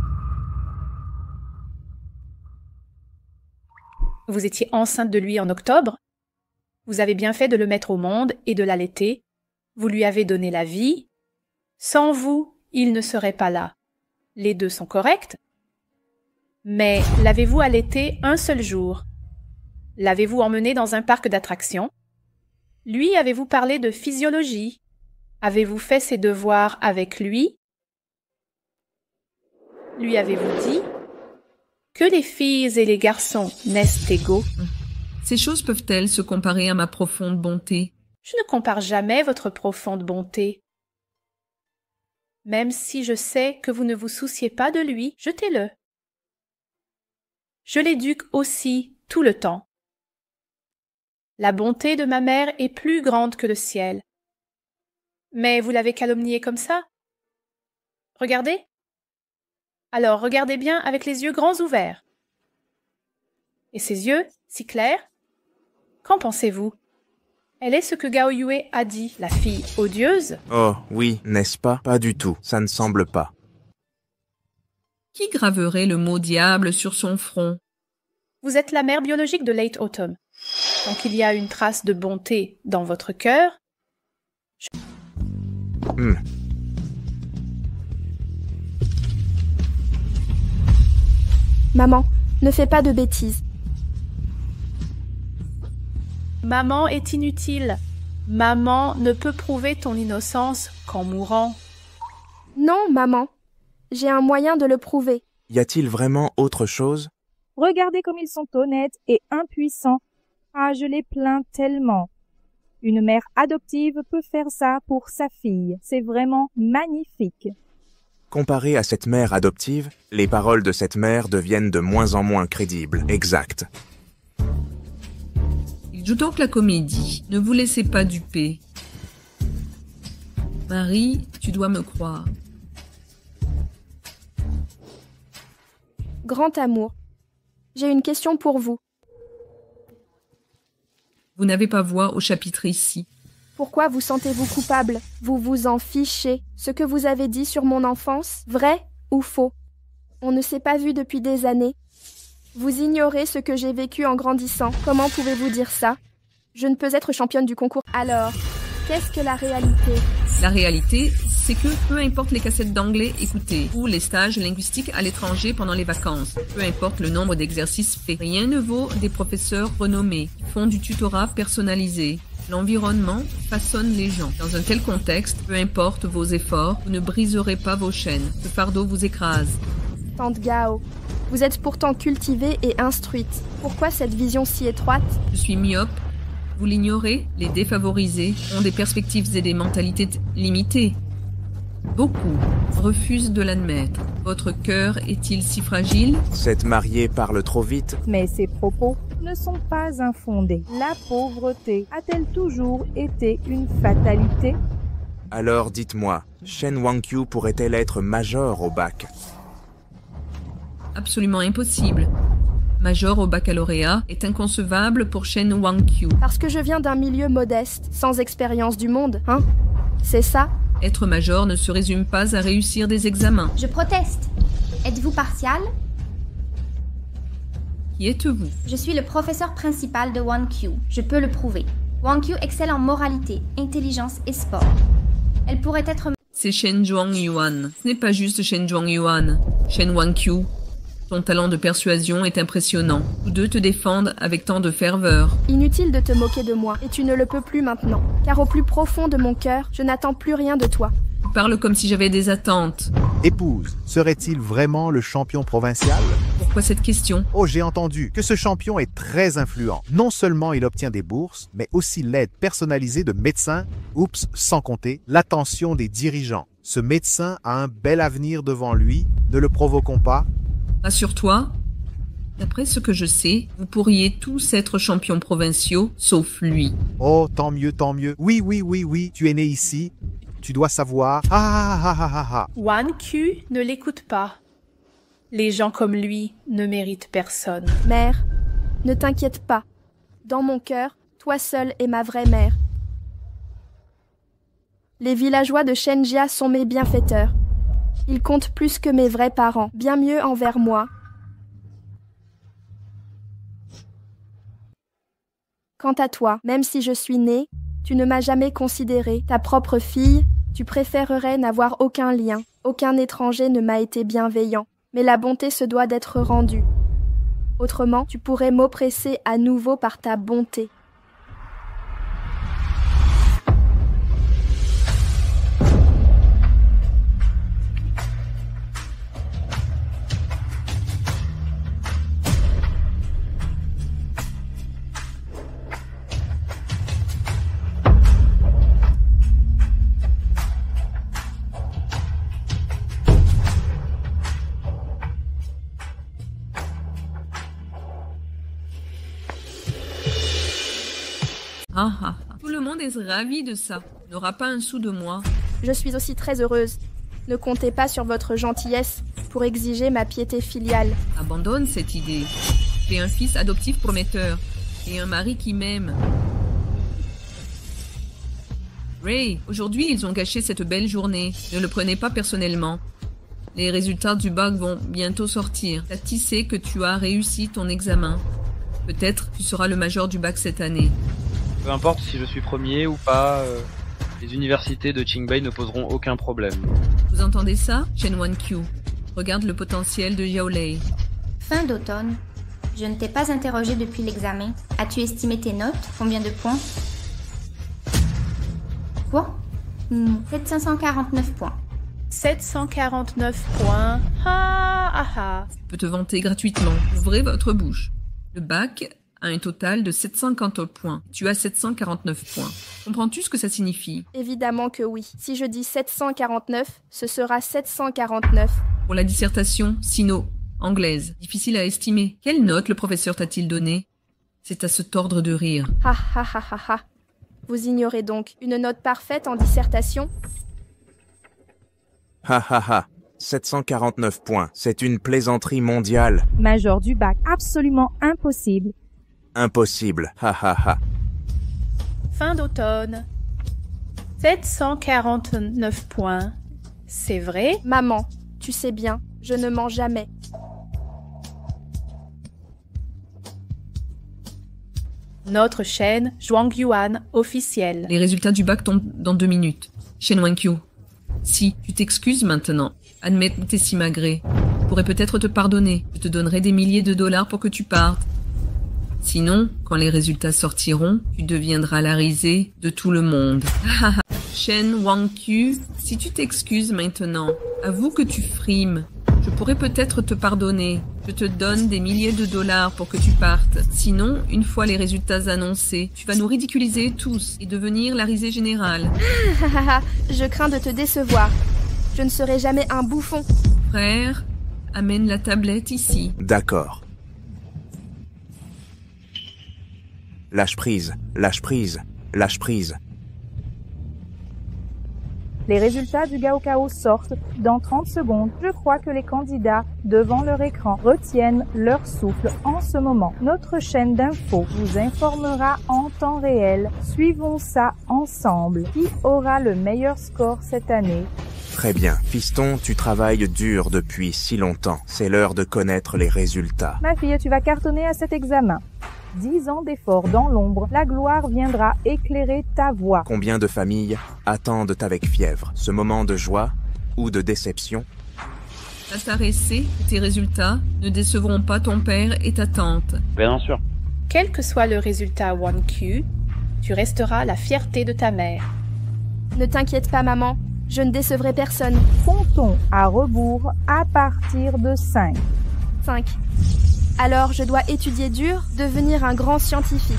Vous étiez enceinte de lui en octobre? Vous avez bien fait de le mettre au monde et de l'allaiter. Vous lui avez donné la vie. Sans vous, il ne serait pas là. Les deux sont corrects. Mais l'avez-vous allaité un seul jour? L'avez-vous emmené dans un parc d'attractions? Lui, avez-vous parlé de physiologie? Avez-vous fait ses devoirs avec lui? Lui avez-vous dit que les filles et les garçons naissent égaux? Ces choses peuvent-elles se comparer à ma profonde bonté? Je ne compare jamais votre profonde bonté. Même si je sais que vous ne vous souciez pas de lui, jetez-le. Je l'éduque aussi tout le temps. La bonté de ma mère est plus grande que le ciel. Mais vous l'avez calomnié comme ça? Regardez. Alors regardez bien avec les yeux grands ouverts. Et ses yeux, si clairs? Qu'en pensez-vous? Elle est ce que Gao Yue a dit, la fille odieuse? Oh, oui, n'est-ce pas? Pas du tout, ça ne semble pas. Qui graverait le mot diable sur son front? Vous êtes la mère biologique de Late Autumn. Tant qu'il y a une trace de bonté dans votre cœur, Maman, ne fais pas de bêtises. maman est inutile. Maman ne peut prouver ton innocence qu'en mourant. Non, maman. J'ai un moyen de le prouver. Y a-t-il vraiment autre chose? Regardez comme ils sont honnêtes et impuissants. Ah, je les plains tellement. Une mère adoptive peut faire ça pour sa fille. C'est vraiment magnifique. Comparé à cette mère adoptive, les paroles de cette mère deviennent de moins en moins crédibles, exactes. Il joue donc la comédie. Ne vous laissez pas duper. Marie, tu dois me croire. Grand amour, j'ai une question pour vous. Vous n'avez pas voix au chapitre ici. Pourquoi vous sentez-vous coupable? Vous vous en fichez. Ce que vous avez dit sur mon enfance, vrai ou faux? On ne s'est pas vu depuis des années. Vous ignorez ce que j'ai vécu en grandissant. Comment pouvez-vous dire ça? Je ne peux être championne du concours. Alors, qu'est-ce que la réalité? La réalité, c'est que peu importe les cassettes d'anglais écoutées ou les stages linguistiques à l'étranger pendant les vacances, peu importe le nombre d'exercices faits, rien ne vaut des professeurs renommés qui font du tutorat personnalisé. L'environnement façonne les gens. Dans un tel contexte, peu importe vos efforts, vous ne briserez pas vos chaînes. Ce fardeau vous écrase. Tante Gao, vous êtes pourtant cultivée et instruite. Pourquoi cette vision si étroite? Je suis myope. Vous l'ignorez, les défavorisés ont des perspectives et des mentalités limitées. Beaucoup refusent de l'admettre. Votre cœur est-il si fragile? Cette mariée parle trop vite. Mais ces propos ne sont pas infondés. La pauvreté a-t-elle toujours été une fatalité? Alors dites-moi, Shen Wangqiu pourrait-elle être major au bac? Absolument impossible. Major au baccalauréat est inconcevable pour Shen Wangqiu. Parce que je viens d'un milieu modeste, sans expérience du monde, hein? C'est ça? Être major ne se résume pas à réussir des examens. Je proteste. Êtes-vous partial? Qui êtes-vous? Je suis le professeur principal de Wangqiu. Je peux le prouver. Wangqiu excelle en moralité, intelligence et sport. Elle pourrait être... C'est Shen Zhuangyuan. Ce n'est pas juste Shen Zhuangyuan. Shen Wangqiu. Ton talent de persuasion est impressionnant. Tous deux te défendent avec tant de ferveur. Inutile de te moquer de moi, et tu ne le peux plus maintenant. Car au plus profond de mon cœur, je n'attends plus rien de toi. Tu parles comme si j'avais des attentes. Épouse, serait-il vraiment le champion provincial? Pourquoi cette question? Oh, j'ai entendu que ce champion est très influent. Non seulement il obtient des bourses, mais aussi l'aide personnalisée de médecins, sans compter l'attention des dirigeants. Ce médecin a un bel avenir devant lui, ne le provoquons pas. Rassure-toi, d'après ce que je sais, vous pourriez tous être champions provinciaux, sauf lui. Oh, tant mieux, tant mieux. Oui, tu es né ici. Tu dois savoir. Wangqiu ne l'écoute pas. Les gens comme lui ne méritent personne. Mère, ne t'inquiète pas. Dans mon cœur, toi seule es ma vraie mère. Les villageois de Shenjia sont mes bienfaiteurs. Ils comptent plus que mes vrais parents, bien mieux envers moi. Quant à toi, même si je suis née, tu ne m'as jamais considérée ta propre fille, tu préférerais n'avoir aucun lien. Aucun étranger ne m'a été bienveillant, mais la bonté se doit d'être rendue. Autrement, tu pourrais m'oppresser à nouveau par ta bonté. Tout le monde est ravi de ça. Il n'aura pas un sou de moi. Je suis aussi très heureuse. Ne comptez pas sur votre gentillesse pour exiger ma piété filiale. Abandonne cette idée. J'ai un fils adoptif prometteur et un mari qui m'aime. Ray, aujourd'hui ils ont gâché cette belle journée. Ne le prenez pas personnellement. Les résultats du bac vont bientôt sortir. Tati sait que tu as réussi ton examen. Peut-être tu seras le major du bac cette année. Peu importe si je suis premier ou pas, les universités de Qingbei ne poseront aucun problème. Vous entendez ça, Shen Wan-Q? Regarde le potentiel de Yao Lei. Fin d'automne. Je ne t'ai pas interrogé depuis l'examen. As-tu estimé tes notes? Combien de points? Quoi? 749 points. 749 points. Ah ah ah. Tu peux te vanter gratuitement. Ouvrez votre bouche. Le bac a un total de 750 points. Tu as 749 points. Comprends-tu ce que ça signifie? Évidemment que oui. Si je dis 749, ce sera 749. Pour la dissertation sino-anglaise, difficile à estimer. Quelle note le professeur t'a-t-il donné? C'est à se tordre de rire. Ha ha ha ha ha. Vous ignorez donc une note parfaite en dissertation? Ha ha ha. 749 points. C'est une plaisanterie mondiale. Major du bac, absolument impossible. Impossible. Ha ha ha. Fin d'automne. 749 points. C'est vrai? Maman, tu sais bien, je ne mens jamais. Notre chaîne Zhuangyuan officielle. Les résultats du bac tombent dans 2 minutes. Shen Wan-Q, si tu t'excuses maintenant, admets tes simagrées. Je pourrais peut-être te pardonner. Je te donnerai des milliers de dollars pour que tu partes. Sinon, quand les résultats sortiront, tu deviendras la risée de tout le monde. Shen Wan-Q, si tu t'excuses maintenant, avoue que tu frimes. Je pourrais peut-être te pardonner. Je te donne des milliers de dollars pour que tu partes. Sinon, une fois les résultats annoncés, tu vas nous ridiculiser tous et devenir la risée générale. Je crains de te décevoir. Je ne serai jamais un bouffon. Frère, amène la tablette ici. D'accord. Lâche prise, lâche prise, lâche prise. Les résultats du Gaokao sortent dans 30 secondes. Je crois que les candidats devant leur écran retiennent leur souffle en ce moment. Notre chaîne d'infos vous informera en temps réel. Suivons ça ensemble. Qui aura le meilleur score cette année? Très bien. Fiston, tu travailles dur depuis si longtemps. C'est l'heure de connaître les résultats. Ma fille, tu vas cartonner à cet examen. 10 ans d'efforts dans l'ombre, la gloire viendra éclairer ta voie. Combien de familles attendent avec fièvre ce moment de joie ou de déception? T'intéresser, tes résultats ne décevront pas ton père et ta tante. Bien sûr. Quel que soit le résultat Wan-Q, tu resteras la fierté de ta mère. Ne t'inquiète pas, maman. Je ne décevrai personne. Comptons à rebours à partir de 5. 5. Alors, je dois étudier dur, devenir un grand scientifique.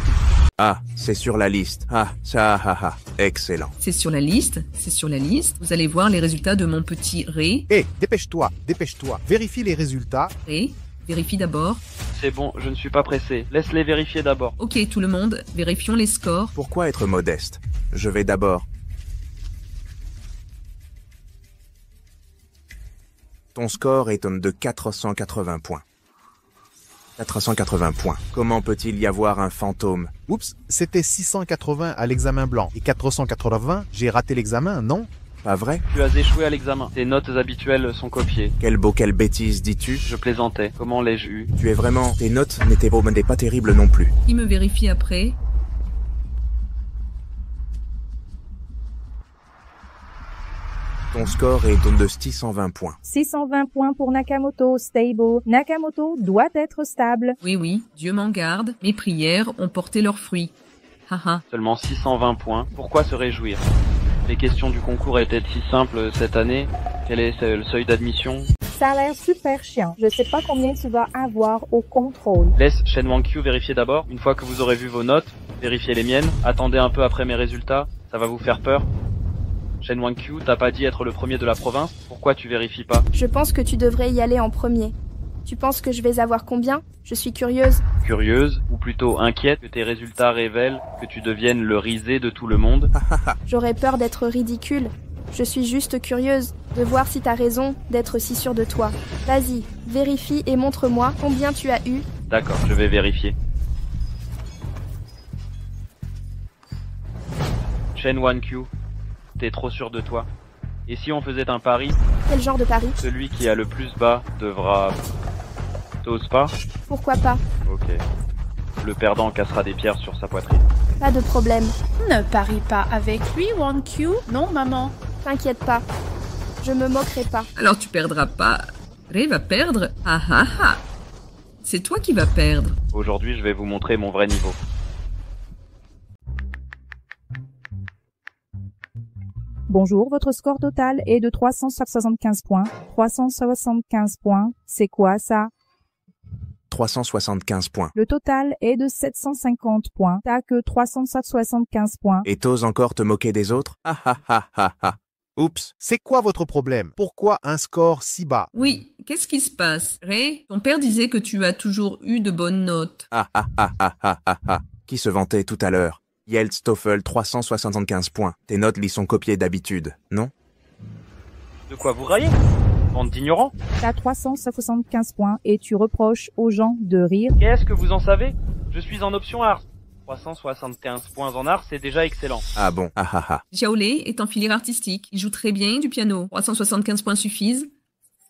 Ah, c'est sur la liste. Ah, ça, ah, ah. Excellent. C'est sur la liste, c'est sur la liste. Vous allez voir les résultats de mon petit Ré. Hé, dépêche-toi, dépêche-toi. Vérifie les résultats. Ré, vérifie d'abord. C'est bon, je ne suis pas pressé. Laisse-les vérifier d'abord. Ok, tout le monde, vérifions les scores. Pourquoi être modeste? Je vais d'abord. Ton score est de 480 points. 480 points. Comment peut-il y avoir un fantôme? Oups, c'était 680 à l'examen blanc. Et 480, j'ai raté l'examen, non? Pas vrai? Tu as échoué à l'examen. Tes notes habituelles sont copiées. Quelle bêtise dis-tu? Je plaisantais. Comment l'ai-je eu? Tu es vraiment... Tes notes n'étaient pas terribles non plus. Qui me vérifie après? Ton score est de 620 points. 620 points pour Nakamoto, stable. Nakamoto doit être stable. Oui, Dieu m'en garde. Mes prières ont porté leurs fruits. Haha. Seulement 620 points. Pourquoi se réjouir? Les questions du concours étaient si simples cette année. Quel est le seuil d'admission? Ça a l'air super chiant. Je sais pas combien tu vas avoir au contrôle. Laisse Shen Wan-Q vérifier d'abord. Une fois que vous aurez vu vos notes, vérifiez les miennes. Attendez un peu après mes résultats. Ça va vous faire peur? Shen Wan-Q, t'as pas dit être le premier de la province? Pourquoi tu vérifies pas? Je pense que tu devrais y aller en premier. Tu penses que je vais avoir combien? Je suis curieuse. Curieuse, ou plutôt inquiète que tes résultats révèlent que tu deviennes le risé de tout le monde? J'aurais peur d'être ridicule. Je suis juste curieuse de voir si t'as raison d'être si sûre de toi. Vas-y, vérifie et montre-moi combien tu as eu. D'accord, je vais vérifier. Shen Wan-Q, t'es trop sûr de toi. Et si on faisait un pari? Quel genre de pari? Celui qui a le plus bas devra... T'oses pas? Pourquoi pas? Ok. Le perdant cassera des pierres sur sa poitrine. Pas de problème. Ne parie pas avec lui, One Q. Non, maman. T'inquiète pas. Je me moquerai pas. Alors tu perdras pas. Ray va perdre. Ah ah ah. C'est toi qui vas perdre. Aujourd'hui, je vais vous montrer mon vrai niveau. Bonjour, votre score total est de 375 points. 375 points, c'est quoi ça? 375 points. Le total est de 750 points. T'as que 375 points. Et t'oses encore te moquer des autres? Ah ah ah ah ah. Oups. C'est quoi votre problème? Pourquoi un score si bas? Oui, qu'est-ce qui se passe? Ray, ton père disait que tu as toujours eu de bonnes notes. Ah ah ah ah ah ah ah. Qui se vantait tout à l'heure? Yeltsin TOEFL 375 points. Tes notes lui sont copiées d'habitude, non? De quoi vous raillez? Bande d'ignorants? T'as 375 points et tu reproches aux gens de rire. Qu'est-ce que vous en savez? Je suis en option art. 375 points en art, c'est déjà excellent. Ah bon? Ah ah ah. Xiaolei est en filière artistique. Il joue très bien du piano. 375 points suffisent.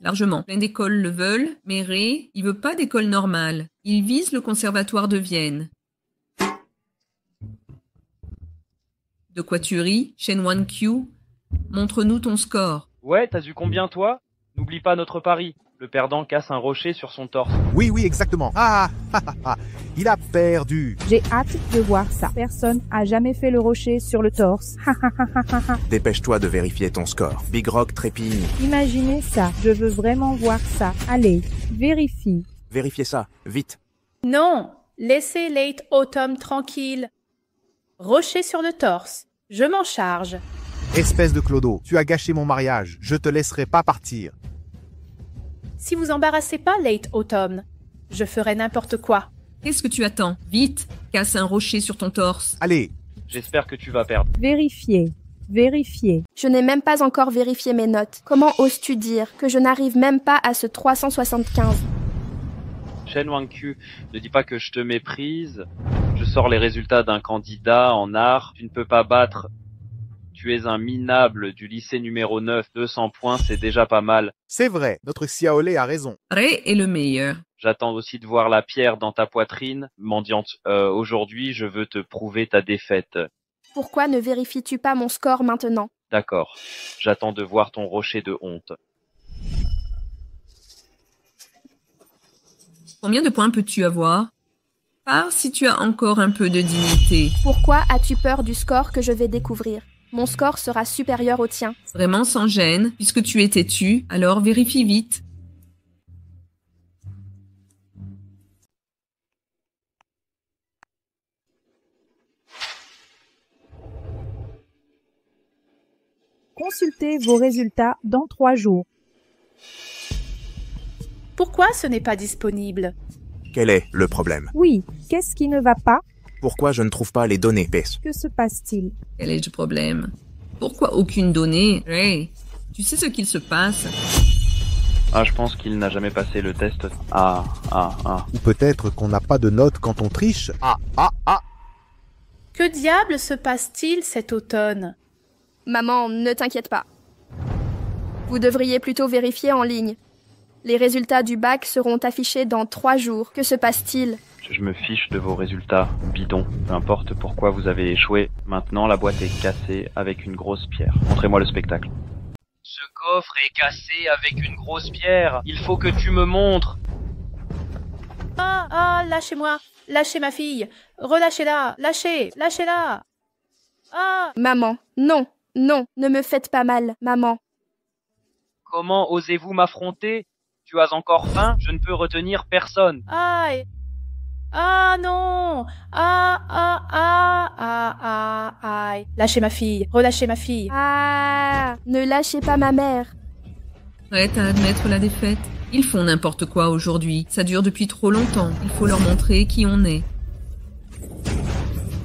Largement. Plein d'écoles le veulent, mais Ray, il veut pas d'école normale. Il vise le conservatoire de Vienne. De quoi tu ris, Shen Wan Q? Montre-nous ton score. Ouais, t'as eu combien toi? N'oublie pas notre pari. Le perdant casse un rocher sur son torse. Oui, exactement. Ah ah ah ah. Il a perdu. J'ai hâte de voir ça. Personne a jamais fait le rocher sur le torse. Dépêche-toi de vérifier ton score. Big Rock trépigne. Imaginez ça. Je veux vraiment voir ça. Allez, vérifie. Vérifiez ça, vite. Non. Laissez Late Autumn tranquille. Rocher sur le torse. Je m'en charge. Espèce de clodo, tu as gâché mon mariage. Je te laisserai pas partir. Si vous embarrassez pas Late Autumn, je ferai n'importe quoi. Qu'est-ce que tu attends? Vite, casse un rocher sur ton torse. Allez. J'espère que tu vas perdre. Vérifiez. Vérifiez. Je n'ai même pas encore vérifié mes notes. Comment oses-tu dire que je n'arrive même pas à ce 375? Shen Wang Q, ne dis pas que je te méprise. Je sors les résultats d'un candidat en art. Tu ne peux pas battre. Tu es un minable du lycée numéro 9. 200 points, c'est déjà pas mal. C'est vrai, notre Xiaolei a raison. Ray est le meilleur. J'attends aussi de voir la pierre dans ta poitrine. Mendiante, aujourd'hui, je veux te prouver ta défaite. Pourquoi ne vérifies-tu pas mon score maintenant? D'accord. J'attends de voir ton rocher de honte. Combien de points peux-tu avoir? Pars si tu as encore un peu de dignité. Pourquoi as-tu peur du score que je vais découvrir? Mon score sera supérieur au tien. Vraiment sans gêne, puisque tu es têtu, alors vérifie vite. Consultez vos résultats dans 3 jours. Pourquoi ce n'est pas disponible? Quel est le problème? Oui, qu'est-ce qui ne va pas? Pourquoi je ne trouve pas les données, Pes? Que se passe-t-il? Quel est le problème? Pourquoi aucune donnée? Ray, tu sais ce qu'il se passe? Ah, je pense qu'il n'a jamais passé le test. Ou peut-être qu'on n'a pas de notes quand on triche. Que diable se passe-t-il cet automne? Maman, ne t'inquiète pas. Vous devriez plutôt vérifier en ligne. Les résultats du bac seront affichés dans 3 jours. Que se passe-t-il? Je me fiche de vos résultats, bidon. Peu importe pourquoi vous avez échoué. Maintenant, la boîte est cassée avec une grosse pierre. Montrez-moi le spectacle. Ce coffre est cassé avec une grosse pierre. Il faut que tu me montres. Lâchez-moi. Lâchez ma fille. Relâchez-la. Lâchez-la. Ah! Maman, non, ne me faites pas mal, maman. Comment osez-vous m'affronter? Tu as encore faim? Je ne peux retenir personne. Aïe! Ah non! Aïe! Lâchez ma fille, relâchez ma fille. Ah! Ne lâchez pas ma mère. Prête à admettre la défaite? Ils font n'importe quoi aujourd'hui. Ça dure depuis trop longtemps. Il faut leur montrer qui on est.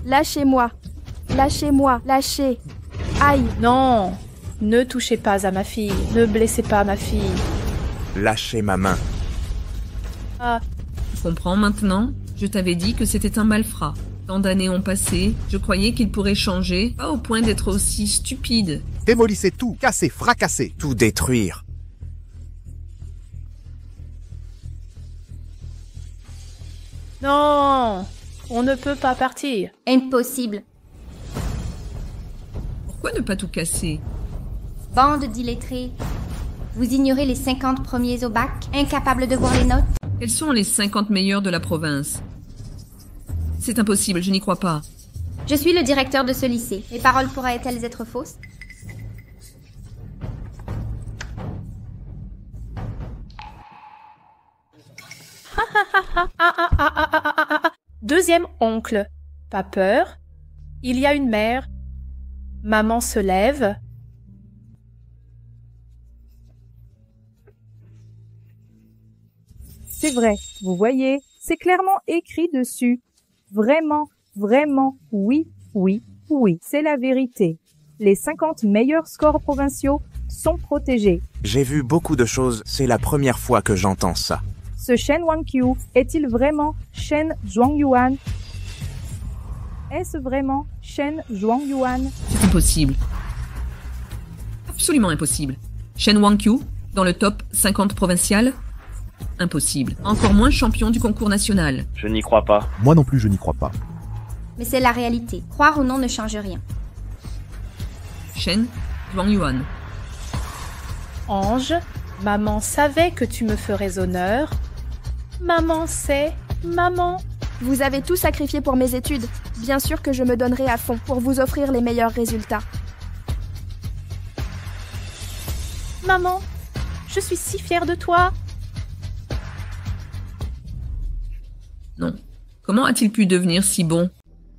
Lâchez-moi. Lâchez-moi. Lâchez. Aïe! Non! Ne touchez pas à ma fille. Ne blessez pas ma fille. Lâchez ma main. Ah. Tu comprends maintenant? Je t'avais dit que c'était un malfrat. Tant d'années ont passé, je croyais qu'il pourrait changer, pas au point d'être aussi stupide. Démolissez tout, cassez, fracassez. Tout détruire. Non, on ne peut pas partir. Impossible. Pourquoi ne pas tout casser? Bande d'illettrés. Vous ignorez les 50 premiers au bac, incapables de voir les notes. Quels sont les 50 meilleurs de la province? C'est impossible, je n'y crois pas. Je suis le directeur de ce lycée. Mes paroles pourraient-elles être fausses? Deuxième oncle. Pas peur. Il y a une mère. Maman se lève. C'est vrai, vous voyez, c'est clairement écrit dessus. Vraiment, vraiment, oui, oui, oui, c'est la vérité. Les 50 meilleurs scores provinciaux sont protégés. J'ai vu beaucoup de choses, c'est la première fois que j'entends ça. Ce Shen Wangqiu est-il vraiment Shen Zhuangyuan? Est-ce vraiment Shen Zhuangyuan? C'est impossible. Absolument impossible. Shen Wangqiu, dans le top 50 provincial? Impossible. Encore moins champion du concours national. Je n'y crois pas. Moi non plus, je n'y crois pas. Mais c'est la réalité. Croire ou non ne change rien. Shen Zhuangyuan. Ange, maman savait que tu me ferais honneur. Maman sait, maman. Vous avez tout sacrifié pour mes études. Bien sûr que je me donnerai à fond pour vous offrir les meilleurs résultats. Maman, je suis si fière de toi. Non. Comment a-t-il pu devenir si bon?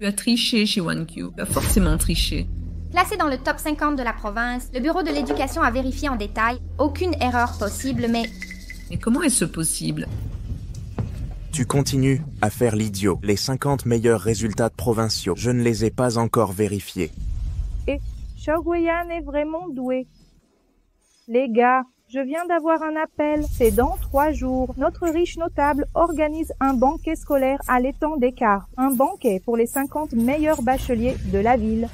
Tu as triché chez Wangqiu. Tu as forcément triché. Classé dans le top 50 de la province, le bureau de l'éducation a vérifié en détail. Aucune erreur possible, mais... Mais comment est-ce possible? Tu continues à faire l'idiot. Les 50 meilleurs résultats provinciaux, je ne les ai pas encore vérifiés. Et Xiao Guiyan est vraiment doué. Les gars, je viens d'avoir un appel. C'est dans 3 jours. Notre riche notable organise un banquet scolaire à l'étang des Carpes. Un banquet pour les 50 meilleurs bacheliers de la ville.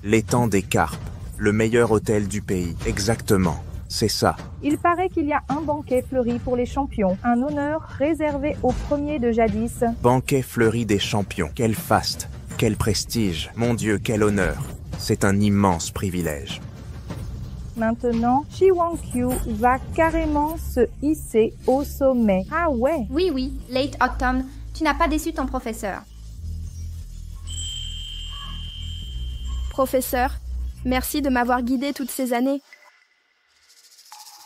L'étang des Carpes, le meilleur hôtel du pays. Exactement, c'est ça. Il paraît qu'il y a un banquet fleuri pour les champions. Un honneur réservé aux premiers de jadis. Banquet fleuri des champions. Quel faste, quel prestige. Mon Dieu, quel honneur. C'est un immense privilège. Maintenant, Shi Wangqiu va carrément se hisser au sommet. Ah ouais? Oui, oui, Late Autumn, tu n'as pas déçu ton professeur. Professeur, merci de m'avoir guidé toutes ces années.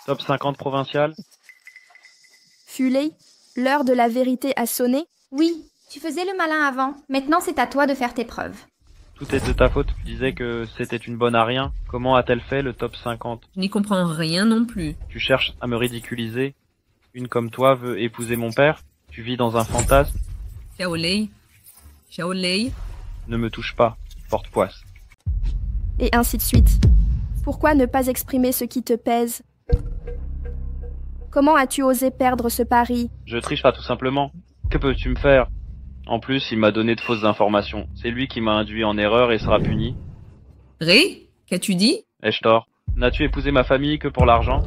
Top 50 provincial? Fuley, l'heure de la vérité a sonné. Oui, tu faisais le malin avant. Maintenant, c'est à toi de faire tes preuves. Tout est de ta faute. Tu disais que c'était une bonne à rien. Comment a-t-elle fait le top 50? Je n'y comprends rien non plus. Tu cherches à me ridiculiser. Une comme toi veut épouser mon père. Tu vis dans un fantasme. Xiao Lei. Xiao Lei. Ne me touche pas. Porte-poisse. Et ainsi de suite. Pourquoi ne pas exprimer ce qui te pèse? Comment as-tu osé perdre ce pari? Je triche pas tout simplement. Que peux-tu me faire? En plus, il m'a donné de fausses informations. C'est lui qui m'a induit en erreur et sera puni. Ré, qu'as-tu dit? Ai-je tort? N'as-tu épousé ma famille que pour l'argent?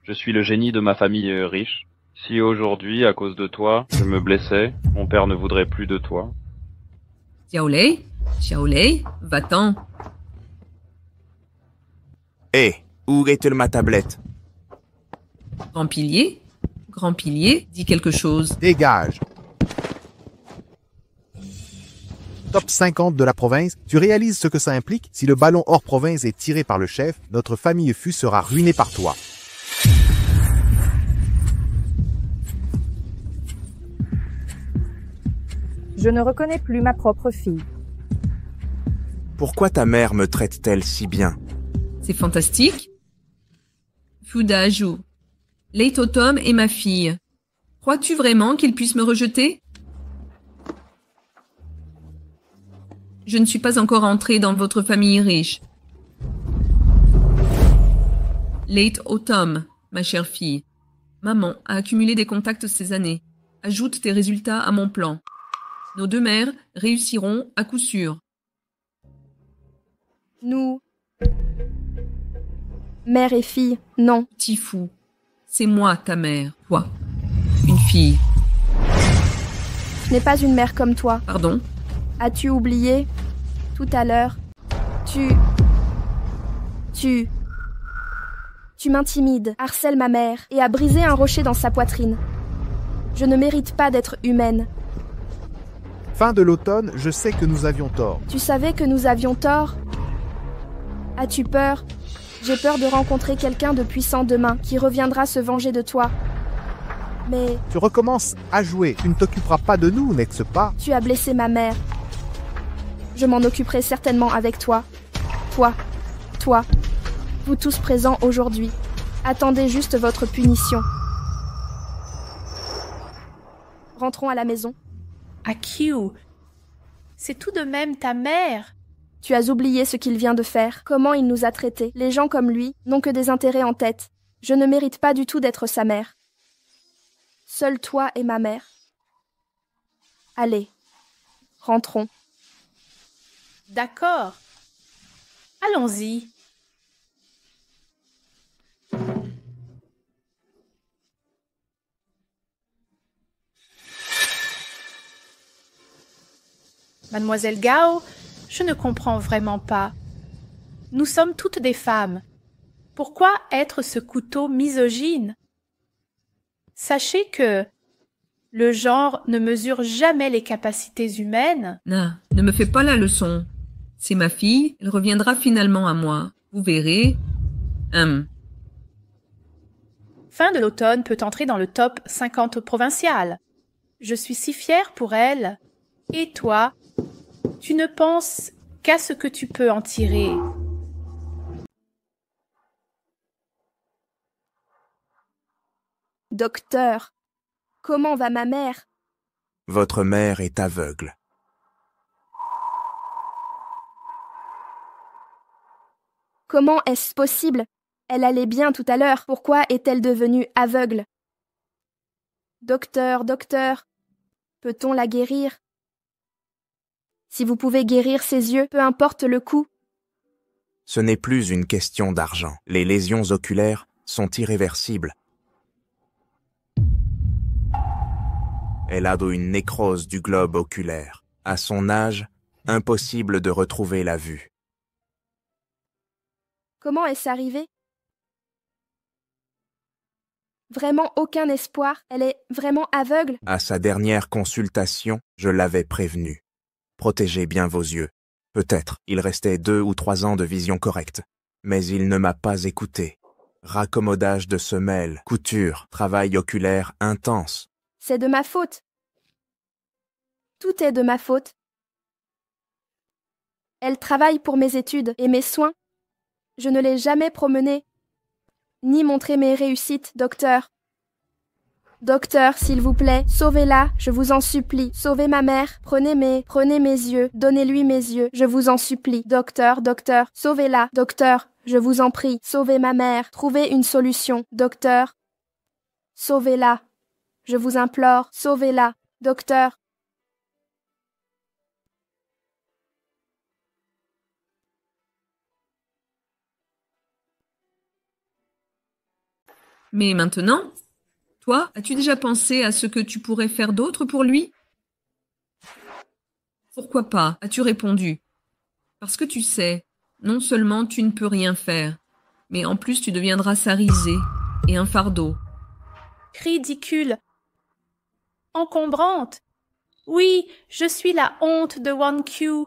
Je suis le génie de ma famille riche. Si aujourd'hui, à cause de toi, je me blessais, mon père ne voudrait plus de toi. Xiao Lei, va-t'en. Hé, où est-elle ma tablette? Grand pilier, dis quelque chose. Dégage. Top 50 de la province, tu réalises ce que ça implique? Si le ballon hors province est tiré par le chef, notre famille Fu sera ruinée par toi. Je ne reconnais plus ma propre fille. Pourquoi ta mère me traite-t-elle si bien? C'est fantastique. Fudaju. Late Autumn est ma fille. Crois-tu vraiment qu'il puisse me rejeter? Je ne suis pas encore entrée dans votre famille riche. Late Autumn, ma chère fille. Maman a accumulé des contacts ces années. Ajoute tes résultats à mon plan. Nos 2 mères réussiront à coup sûr. Nous... Mère et fille, non. Petit fou. C'est moi ta mère. Toi. Une fille. Je n'ai pas une mère comme toi. Pardon? As-tu oublié? Tout à l'heure, tu m'intimides, harcèles ma mère et as brisé un rocher dans sa poitrine. Je ne mérite pas d'être humaine. Fin de l'automne, je sais que nous avions tort. Tu savais que nous avions tort? As-tu peur? J'ai peur de rencontrer quelqu'un de puissant demain qui reviendra se venger de toi. Mais Tu recommences à jouer. Tu ne t'occuperas pas de nous, n'est-ce pas? tu as blessé ma mère. Je m'en occuperai certainement avec toi. Toi, vous tous présents aujourd'hui. Attendez juste votre punition. Rentrons à la maison. Q, c'est tout de même ta mère. Tu as oublié ce qu'il vient de faire, comment il nous a traités. Les gens comme lui n'ont que des intérêts en tête. Je ne mérite pas du tout d'être sa mère. Seul toi et ma mère. Allez, rentrons. D'accord. Allons-y. Mademoiselle Gao, je ne comprends vraiment pas. Nous sommes toutes des femmes. Pourquoi être ce couteau misogyne? Sachez que le genre ne mesure jamais les capacités humaines. Na, ne me fais pas la leçon. C'est ma fille, elle reviendra finalement à moi. Vous verrez. Fin de l'automne peut entrer dans le top 50 provincial. Je suis si fière pour elle. Et toi, tu ne penses qu'à ce que tu peux en tirer. Docteur, comment va ma mère? Votre mère est aveugle. Comment est-ce possible? Elle allait bien tout à l'heure. Pourquoi est-elle devenue aveugle? Docteur, peut-on la guérir? Si vous pouvez guérir ses yeux, peu importe le coût. Ce n'est plus une question d'argent. Les lésions oculaires sont irréversibles. Elle a une nécrose du globe oculaire. À son âge, impossible de retrouver la vue. Comment est-ce arrivé? Vraiment aucun espoir? Elle est vraiment aveugle? À sa dernière consultation, je l'avais prévenue. Protégez bien vos yeux. Peut-être, il restait 2 ou 3 ans de vision correcte. Mais il ne m'a pas écouté. Raccommodage de semelles, couture, travail oculaire intense. C'est de ma faute. Tout est de ma faute. Elle travaille pour mes études et mes soins. Je ne l'ai jamais promenée, ni montré mes réussites, docteur. Docteur, s'il vous plaît, sauvez-la, je vous en supplie. Sauvez ma mère, prenez mes yeux, donnez-lui mes yeux, je vous en supplie. Docteur, sauvez-la. Docteur, je vous en prie, sauvez ma mère, trouvez une solution. Docteur, sauvez-la. Je vous implore, sauvez-la. Docteur. Mais maintenant, toi, as-tu déjà pensé à ce que tu pourrais faire d'autre pour lui? Pourquoi pas, as-tu répondu? Parce que tu sais, non seulement tu ne peux rien faire, mais en plus tu deviendras sa risée et un fardeau. Ridicule. Encombrante. Oui, je suis la honte de 1Q.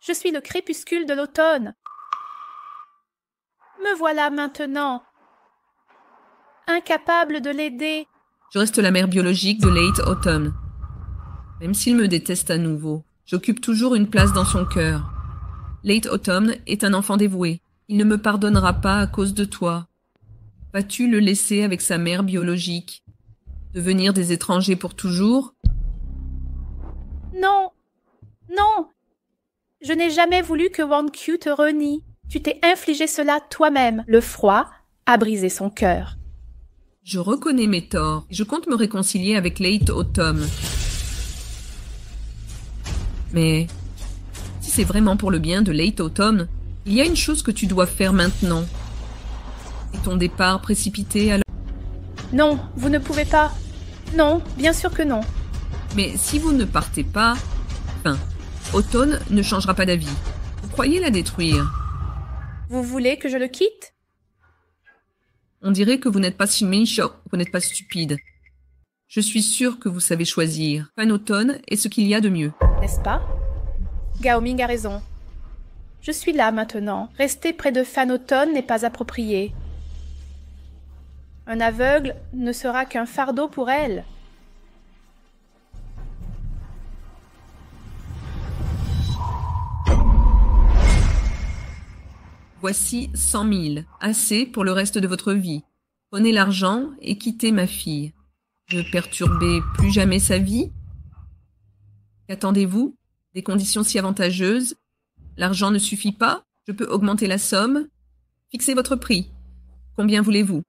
Je suis le crépuscule de l'automne. Me voilà maintenant. Incapable de l'aider. Je reste la mère biologique de Late Autumn. Même s'il me déteste à nouveau, j'occupe toujours une place dans son cœur. Late Autumn est un enfant dévoué. Il ne me pardonnera pas à cause de toi. Vas-tu le laisser avec sa mère biologique? Devenir des étrangers pour toujours? Non. Non. Je n'ai jamais voulu que 1Q te renie. Tu t'es infligé cela toi-même. Le froid a brisé son cœur. Je reconnais mes torts et je compte me réconcilier avec Late Autumn. Mais si c'est vraiment pour le bien de Late Autumn, il y a une chose que tu dois faire maintenant. Et ton départ précipité alors... Non, vous ne pouvez pas. Non, bien sûr que non. Mais si vous ne partez pas... Enfin, Automne ne changera pas d'avis. Vous croyez la détruire? Vous voulez que je le quitte? On dirait que vous n'êtes pas si méchant, vous n'êtes pas stupide. Je suis sûre que vous savez choisir. Fan Automne est ce qu'il y a de mieux. N'est-ce pas? Gao Ming a raison. Je suis là maintenant. Rester près de Fan Automne n'est pas approprié. Un aveugle ne sera qu'un fardeau pour elle. Voici 100 000, assez pour le reste de votre vie. Prenez l'argent et quittez ma fille. Ne perturbez plus jamais sa vie? Qu'attendez-vous? Des conditions si avantageuses? L'argent ne suffit pas? Je peux augmenter la somme? Fixez votre prix. Combien voulez-vous?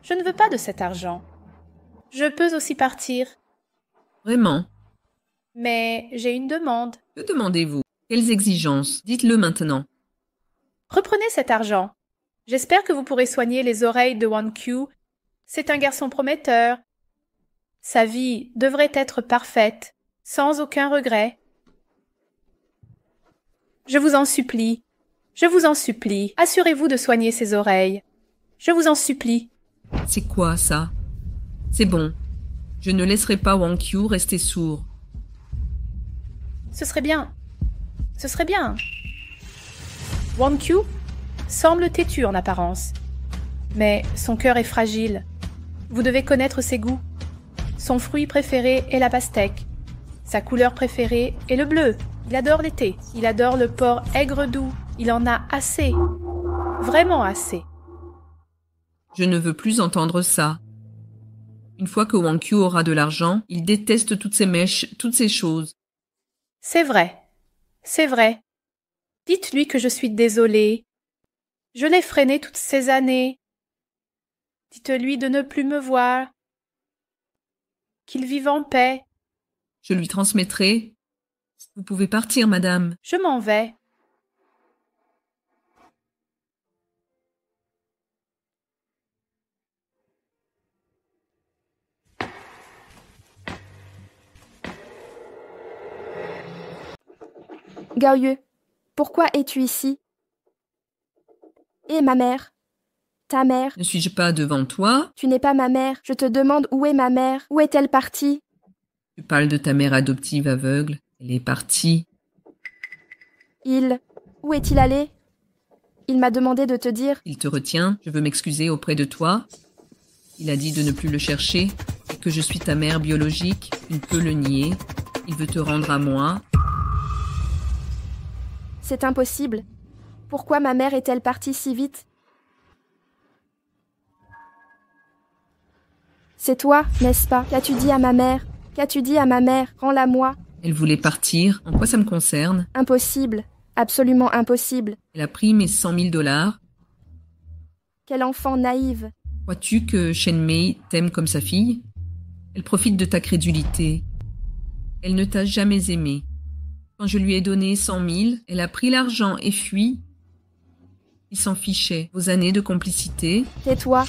Je ne veux pas de cet argent. Je peux aussi partir. Vraiment? Mais j'ai une demande. Que demandez-vous? Quelles exigences? Dites-le maintenant. Reprenez cet argent. J'espère que vous pourrez soigner les oreilles de Wan Qiu. C'est un garçon prometteur. Sa vie devrait être parfaite, sans aucun regret. Je vous en supplie. Je vous en supplie. Assurez-vous de soigner ses oreilles. Je vous en supplie. C'est quoi, ça? C'est bon. Je ne laisserai pas Wang Qiu rester sourd. Ce serait bien. Ce serait bien. Wang Qiu semble têtu en apparence. Mais son cœur est fragile. Vous devez connaître ses goûts. Son fruit préféré est la pastèque. Sa couleur préférée est le bleu. Il adore l'été. Il adore le porc aigre doux. Il en a assez. Vraiment assez. Je ne veux plus entendre ça. Une fois que Wang Qiu aura de l'argent, il déteste toutes ces mèches, toutes ces choses. C'est vrai. C'est vrai. Dites-lui que je suis désolée. Je l'ai freiné toutes ces années. Dites-lui de ne plus me voir. Qu'il vive en paix. Je lui transmettrai. Vous pouvez partir, madame. Je m'en vais. Gao Yue, pourquoi es-tu ici? Et ma mère? Ta mère? Ne suis-je pas devant toi? Tu n'es pas ma mère. Je te demande où est ma mère? Où est-elle partie? Tu parles de ta mère adoptive aveugle. Elle est partie. Où est-il allé? Il m'a demandé de te dire. Il te retient. Je veux m'excuser auprès de toi. Il a dit de ne plus le chercher. Et que je suis ta mère biologique. Tu ne peux le nier. Il veut te rendre à moi. C'est impossible. Pourquoi ma mère est-elle partie si vite? C'est toi, n'est-ce pas? Qu'as-tu dit à ma mère? Qu'as-tu dit à ma mère? Rends-la-moi. Elle voulait partir. En quoi ça me concerne? Impossible. Absolument impossible. Elle a pris mes 100 000 $. Quelle enfant naïve. Crois-tu que Shen Mei t'aime comme sa fille? Elle profite de ta crédulité. Elle ne t'a jamais aimé. Quand je lui ai donné 100 000, elle a pris l'argent et fui. Il s'en fichait. Vos années de complicité. Tais-toi.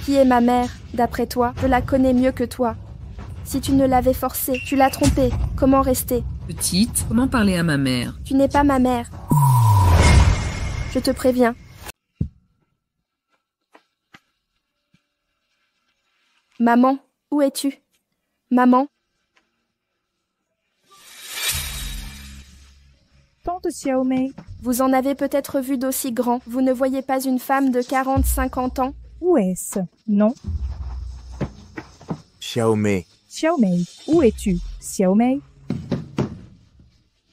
Qui est ma mère, d'après toi? Je la connais mieux que toi. Si tu ne l'avais forcée, tu l'as trompée. Comment rester? Petite, comment parler à ma mère? Tu n'es pas ma mère. Je te préviens. Maman, où es-tu? Maman? Tante Xiaomei, Vous en avez peut-être vu d'aussi grands. Vous ne voyez pas une femme de 40-50 ans? où est-ce? Non. Xiaomei, Xiaomei, où es-tu? Xiaomei?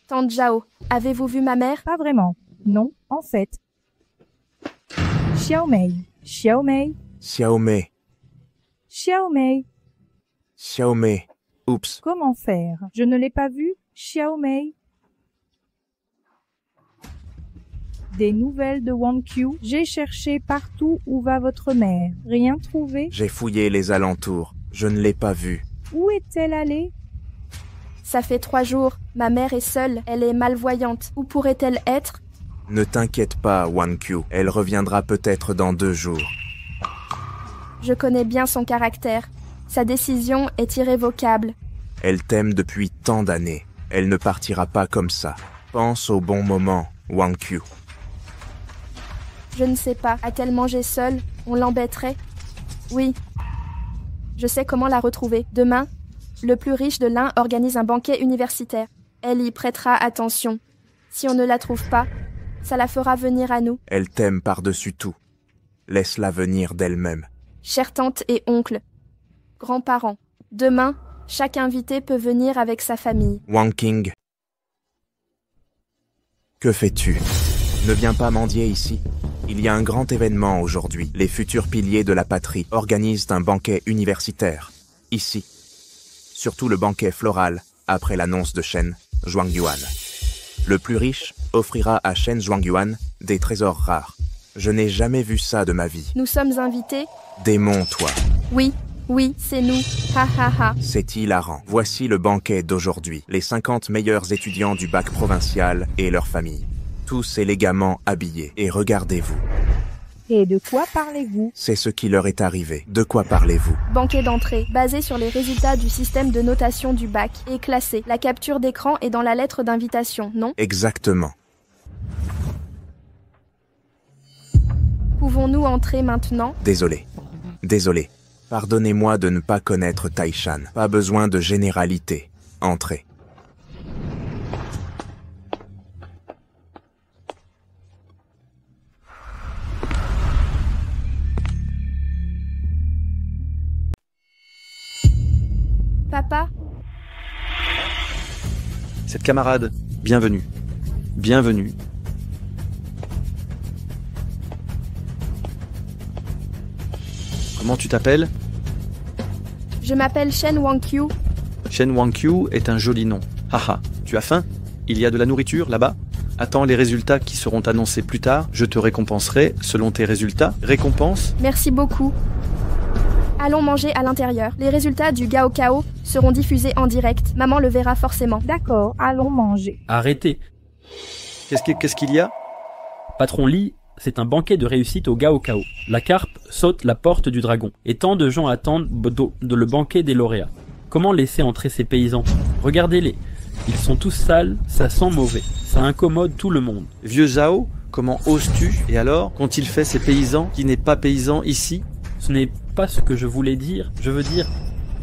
Tante Zhao, avez-vous vu ma mère? Pas vraiment. Non, en fait. Xiaomei, Xiaomei, Xiaomei, Xiaomei. Xiaomei. Oups. Comment faire? Je ne l'ai pas vue, Xiaomei. Des nouvelles de Wang Qiu. J'ai cherché partout où va votre mère. Rien trouvé? J'ai fouillé les alentours. Je ne l'ai pas vue. Où est-elle allée? Ça fait 3 jours. Ma mère est seule. Elle est malvoyante. Où pourrait-elle être? Ne t'inquiète pas, Wang Qiu. Elle reviendra peut-être dans 2 jours. Je connais bien son caractère. Sa décision est irrévocable. Elle t'aime depuis tant d'années. Elle ne partira pas comme ça. Pense au bon moment, Wang Qiu. Je ne sais pas. A-t-elle mangé seule? On l'embêterait? Oui. Je sais comment la retrouver. Demain, le plus riche de l'un organise un banquet universitaire. Elle y prêtera attention. Si on ne la trouve pas, ça la fera venir à nous. Elle t'aime par-dessus tout. Laisse-la venir d'elle-même. Chère tante et oncle, grands-parents, demain, chaque invité peut venir avec sa famille. Wang Qing, que fais-tu? Ne viens pas mendier ici. Il y a un grand événement aujourd'hui. Les futurs piliers de la patrie organisent un banquet universitaire. Ici. Surtout le banquet floral, après l'annonce de Shen Zhuangyuan. Le plus riche offrira à Shen Zhuangyuan des trésors rares. Je n'ai jamais vu ça de ma vie. Nous sommes invités? Démon, toi. Oui, c'est nous. Ha ha ha. C'est hilarant. Voici le banquet d'aujourd'hui. Les 50 meilleurs étudiants du bac provincial et leurs familles. Tous élégamment habillés. Et regardez-vous. Et de quoi parlez-vous? C'est ce qui leur est arrivé. De quoi parlez-vous? Banquet d'entrée, basé sur les résultats du système de notation du bac, et classé. La capture d'écran est dans la lettre d'invitation, non? Exactement. Pouvons-nous entrer maintenant? Désolé. Pardonnez-moi de ne pas connaître Taishan. Pas besoin de généralité. Entrez. Papa? Cette camarade, bienvenue. Bienvenue. Comment tu t'appelles? Je m'appelle Shen Wang Qiu. Shen Wang Qiu est un joli nom. Haha, tu as faim? Il y a de la nourriture là-bas? Attends les résultats qui seront annoncés plus tard. Je te récompenserai selon tes résultats. Récompense? Merci beaucoup. Allons manger à l'intérieur. Les résultats du Gaokao seront diffusés en direct. Maman le verra forcément. D'accord, allons manger. Arrêtez. Qu'est-ce qu'il y a? Patron Li, c'est un banquet de réussite au Gaokao. La carpe saute la porte du dragon. Et tant de gens attendent de le banquet des lauréats. Comment laisser entrer ces paysans? Regardez-les. Ils sont tous sales, ça sent mauvais. Ça incommode tout le monde. Vieux Zhao, comment oses-tu? Et alors, qu'ont-ils fait ces paysans qui n'est pas paysan ici? Ce n'est pas ce que je voulais dire. Je veux dire,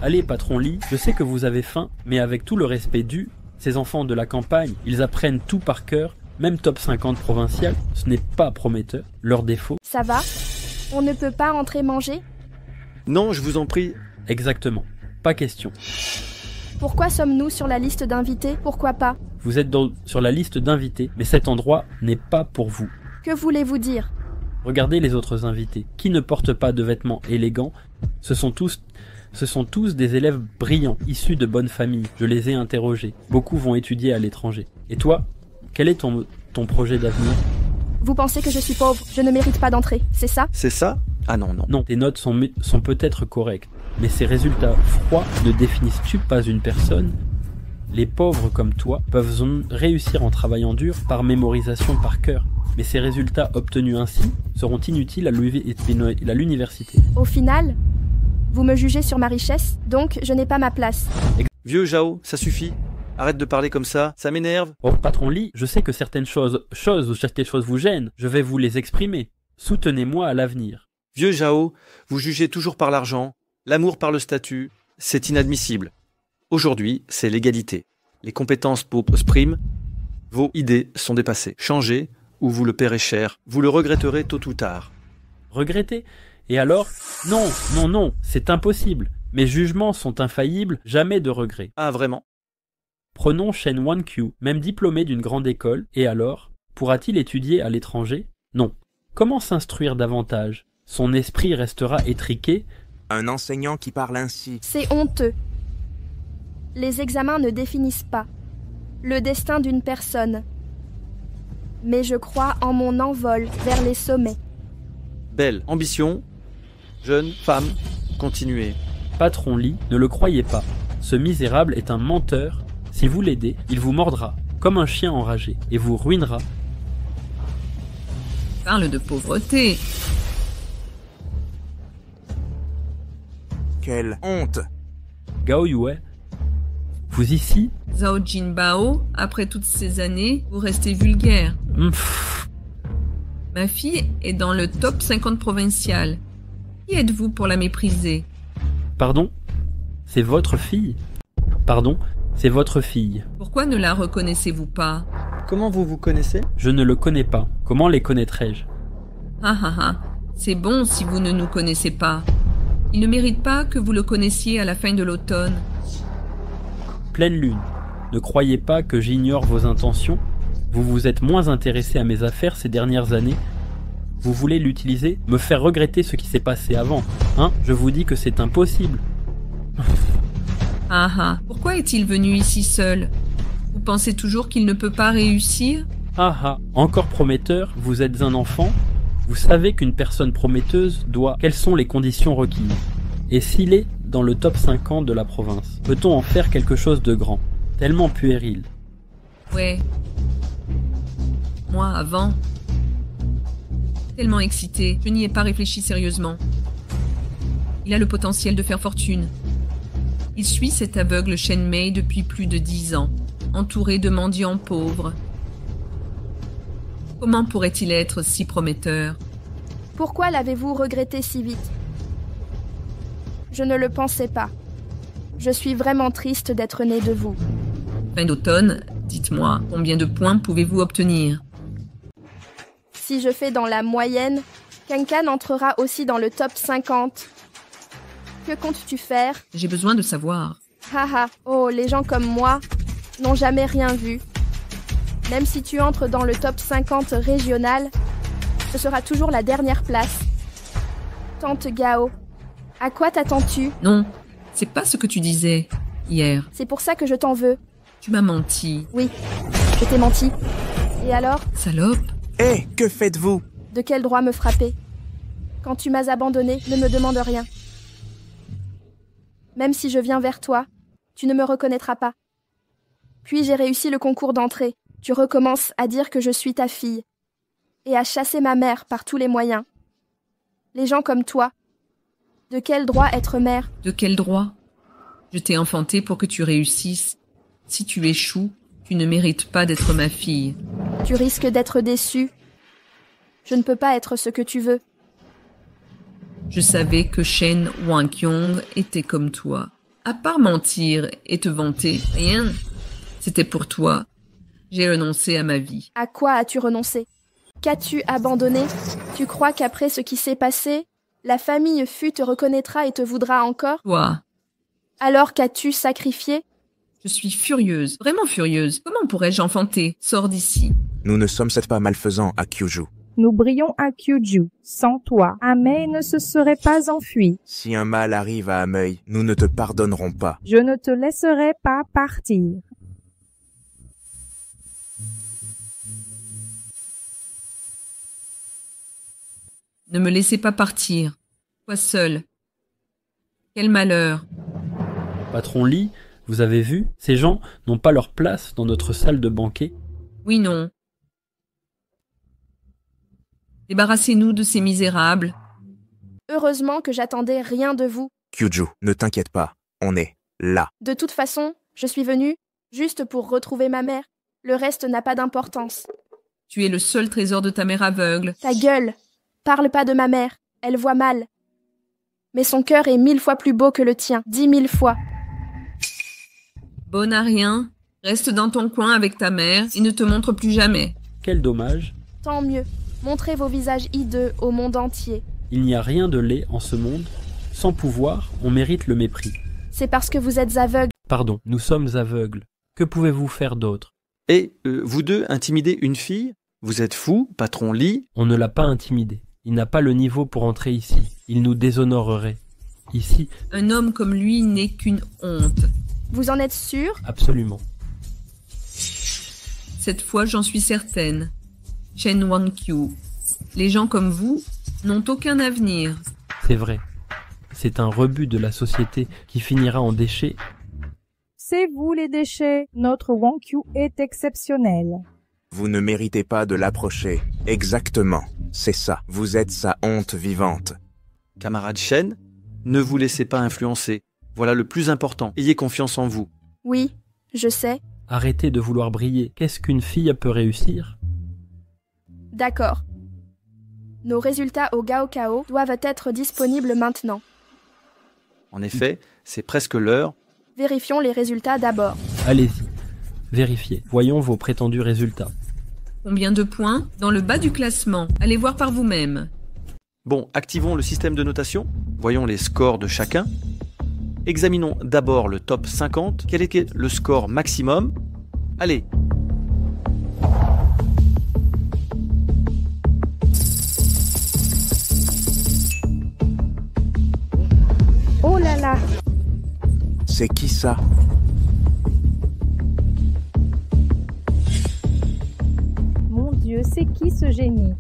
allez patron Li, je sais que vous avez faim, mais avec tout le respect dû, ces enfants de la campagne, ils apprennent tout par cœur, même top 50 provincial, ce n'est pas prometteur. Leur défaut... Ça va? On ne peut pas entrer manger? Non, je vous en prie. Exactement. Pas question. Pourquoi sommes-nous sur la liste d'invités? Pourquoi pas? Vous êtes sur la liste d'invités, mais cet endroit n'est pas pour vous. Que voulez-vous dire? Regardez les autres invités, qui ne portent pas de vêtements élégants. Ce sont tous des élèves brillants, issus de bonnes familles. Je les ai interrogés. Beaucoup vont étudier à l'étranger. Et toi, quel est ton projet d'avenir? Vous pensez que je suis pauvre? Je ne mérite pas d'entrer, c'est ça? C'est ça? Ah non. Non, tes notes sont peut-être correctes, mais ces résultats froids ne définissent-tu pas une personne? Les pauvres comme toi peuvent réussir en travaillant dur par mémorisation par cœur. Mais ces résultats obtenus ainsi seront inutiles à l'université. Au final, vous me jugez sur ma richesse, donc je n'ai pas ma place. Vieux Zhao, ça suffit. Arrête de parler comme ça m'énerve. Oh, patron Li, je sais que certaines choses vous gênent. Je vais vous les exprimer. Soutenez-moi à l'avenir. Vieux Zhao, vous jugez toujours par l'argent, l'amour par le statut. C'est inadmissible. Aujourd'hui, c'est l'égalité. Les compétences priment. Vos idées sont dépassées. Changez, ou vous le paierez cher. Vous le regretterez tôt ou tard. Regretter? Et alors? Non, c'est impossible. Mes jugements sont infaillibles, jamais de regret. Ah, vraiment? Prenons Shen Wang Qiu, même diplômé d'une grande école, et alors? Pourra-t-il étudier à l'étranger? Non. Comment s'instruire davantage? Son esprit restera étriqué. Un enseignant qui parle ainsi. C'est honteux. Les examens ne définissent pas le destin d'une personne. Mais je crois en mon envol vers les sommets. Belle ambition, jeune femme, continuez. Patron Li, ne le croyez pas. Ce misérable est un menteur. Si vous l'aidez, il vous mordra, comme un chien enragé, et vous ruinera. Parle de pauvreté. Quelle honte! Gao Yue, vous ici? Zhao Jinbao, après toutes ces années, vous restez vulgaire. Pff, Ma fille est dans le top 50 provincial. Qui êtes-vous pour la mépriser? Pardon? C'est votre fille? Pardon? C'est votre fille. Pourquoi ne la reconnaissez-vous pas? Comment vous vous connaissez? Je ne le connais pas. Comment les connaîtrais-je? Ah ah ah, c'est bon si vous ne nous connaissez pas. Il ne mérite pas que vous le connaissiez à la fin de l'automne. Pleine lune. Ne croyez pas que j'ignore vos intentions. Vous vous êtes moins intéressé à mes affaires ces dernières années. Vous voulez l'utiliser, me faire regretter ce qui s'est passé avant. Hein? Je vous dis que c'est impossible. Ah ah, pourquoi est-il venu ici seul? Vous pensez toujours qu'il ne peut pas réussir? Ah ah, encore prometteur, vous êtes un enfant. Vous savez qu'une personne prometteuse doit... Quelles sont les conditions requises? Et s'il est dans le top 50 de la province, peut-on en faire quelque chose de grand? Tellement puéril. Ouais. Moi, avant. Tellement excité, je n'y ai pas réfléchi sérieusement. Il a le potentiel de faire fortune. Il suit cet aveugle Shen Mei depuis plus de 10 ans, entouré de mendiants pauvres. Comment pourrait-il être si prometteur? Pourquoi l'avez-vous regretté si vite? Je ne le pensais pas. Je suis vraiment triste d'être née de vous. Fin d'automne, dites-moi, combien de points pouvez-vous obtenir? Si je fais dans la moyenne, Kankan entrera aussi dans le top 50. Que comptes-tu faire? J'ai besoin de savoir. Haha, oh, les gens comme moi n'ont jamais rien vu. Même si tu entres dans le top 50 régional, ce sera toujours la dernière place. Tante Gao, à quoi t'attends-tu? Non, c'est pas ce que tu disais hier. C'est pour ça que je t'en veux. Tu m'as menti. Oui, je t'ai menti. Et alors? Salope. Hé, que faites-vous? De quel droit me frapper? Quand tu m'as abandonné, ne me demande rien. Même si je viens vers toi, tu ne me reconnaîtras pas. Puis j'ai réussi le concours d'entrée. Tu recommences à dire que je suis ta fille et à chasser ma mère par tous les moyens. Les gens comme toi, de quel droit être mère? De quel droit? Je t'ai enfanté pour que tu réussisses. Si tu échoues, tu ne mérites pas d'être ma fille. Tu risques d'être déçu. Je ne peux pas être ce que tu veux. Je savais que Shen Wankyong était comme toi. À part mentir et te vanter, rien. C'était pour toi. J'ai renoncé à ma vie. À quoi as-tu renoncé? Qu'as-tu abandonné? Tu crois qu'après ce qui s'est passé, la famille Fu te reconnaîtra et te voudra encore? Toi, Alors qu'as-tu sacrifié? je suis furieuse, vraiment furieuse. Comment pourrais-je enfanter? Sors d'ici. Nous ne sommes certes pas malfaisants à Kyuju. Nous brillons à Kyuju. Sans toi, Amei ne se serait pas enfui. Si un mal arrive à Amei, nous ne te pardonnerons pas. Je ne te laisserai pas partir. Ne me laissez pas partir. Toi seul. Quel malheur. Patron Lee, vous avez vu? Ces gens n'ont pas leur place dans notre salle de banquet. Oui, non. Débarrassez-nous de ces misérables. Heureusement que j'attendais rien de vous. Kyuju, ne t'inquiète pas. On est là. De toute façon, je suis venue juste pour retrouver ma mère. Le reste n'a pas d'importance. Tu es le seul trésor de ta mère aveugle. Ta gueule! Parle pas de ma mère, elle voit mal. Mais son cœur est 1000 fois plus beau que le tien, 10 000 fois. Bonne à rien. Reste dans ton coin avec ta mère et ne te montre plus jamais. Quel dommage. Tant mieux. Montrez vos visages hideux au monde entier. Il n'y a rien de laid en ce monde. Sans pouvoir, on mérite le mépris. C'est parce que vous êtes aveugles. Pardon, nous sommes aveugles. Que pouvez-vous faire d'autre? Et vous deux intimidez une fille? Vous êtes fou, patron Lee? On ne l'a pas intimidé. Il n'a pas le niveau pour entrer ici. Il nous déshonorerait. Ici, Un homme comme lui n'est qu'une honte. Vous en êtes sûr? absolument. Cette fois, j'en suis certaine. Shen Wankyu, les gens comme vous n'ont aucun avenir. C'est vrai. C'est un rebut de la société qui finira en déchets. C'est vous les déchets. Notre Wankyu est exceptionnel. Vous ne méritez pas de l'approcher. Exactement. C'est ça, vous êtes sa honte vivante. Camarade Shen, ne vous laissez pas influencer. Voilà le plus important. Ayez confiance en vous. Oui, je sais. Arrêtez de vouloir briller. Qu'est-ce qu'une fille peut réussir? D'accord. Nos résultats au Gaokao doivent être disponibles maintenant. En effet, c'est presque l'heure. Vérifions les résultats d'abord. Allez-y, vérifiez. Voyons vos prétendus résultats. Combien de points? Dans le bas du classement. Allez voir par vous-même. Bon, activons le système de notation. Voyons les scores de chacun. Examinons d'abord le top 50. Quel est le score maximum? Allez. Oh là là! C'est qui ça? Mon Dieu, c'est qui ce génie?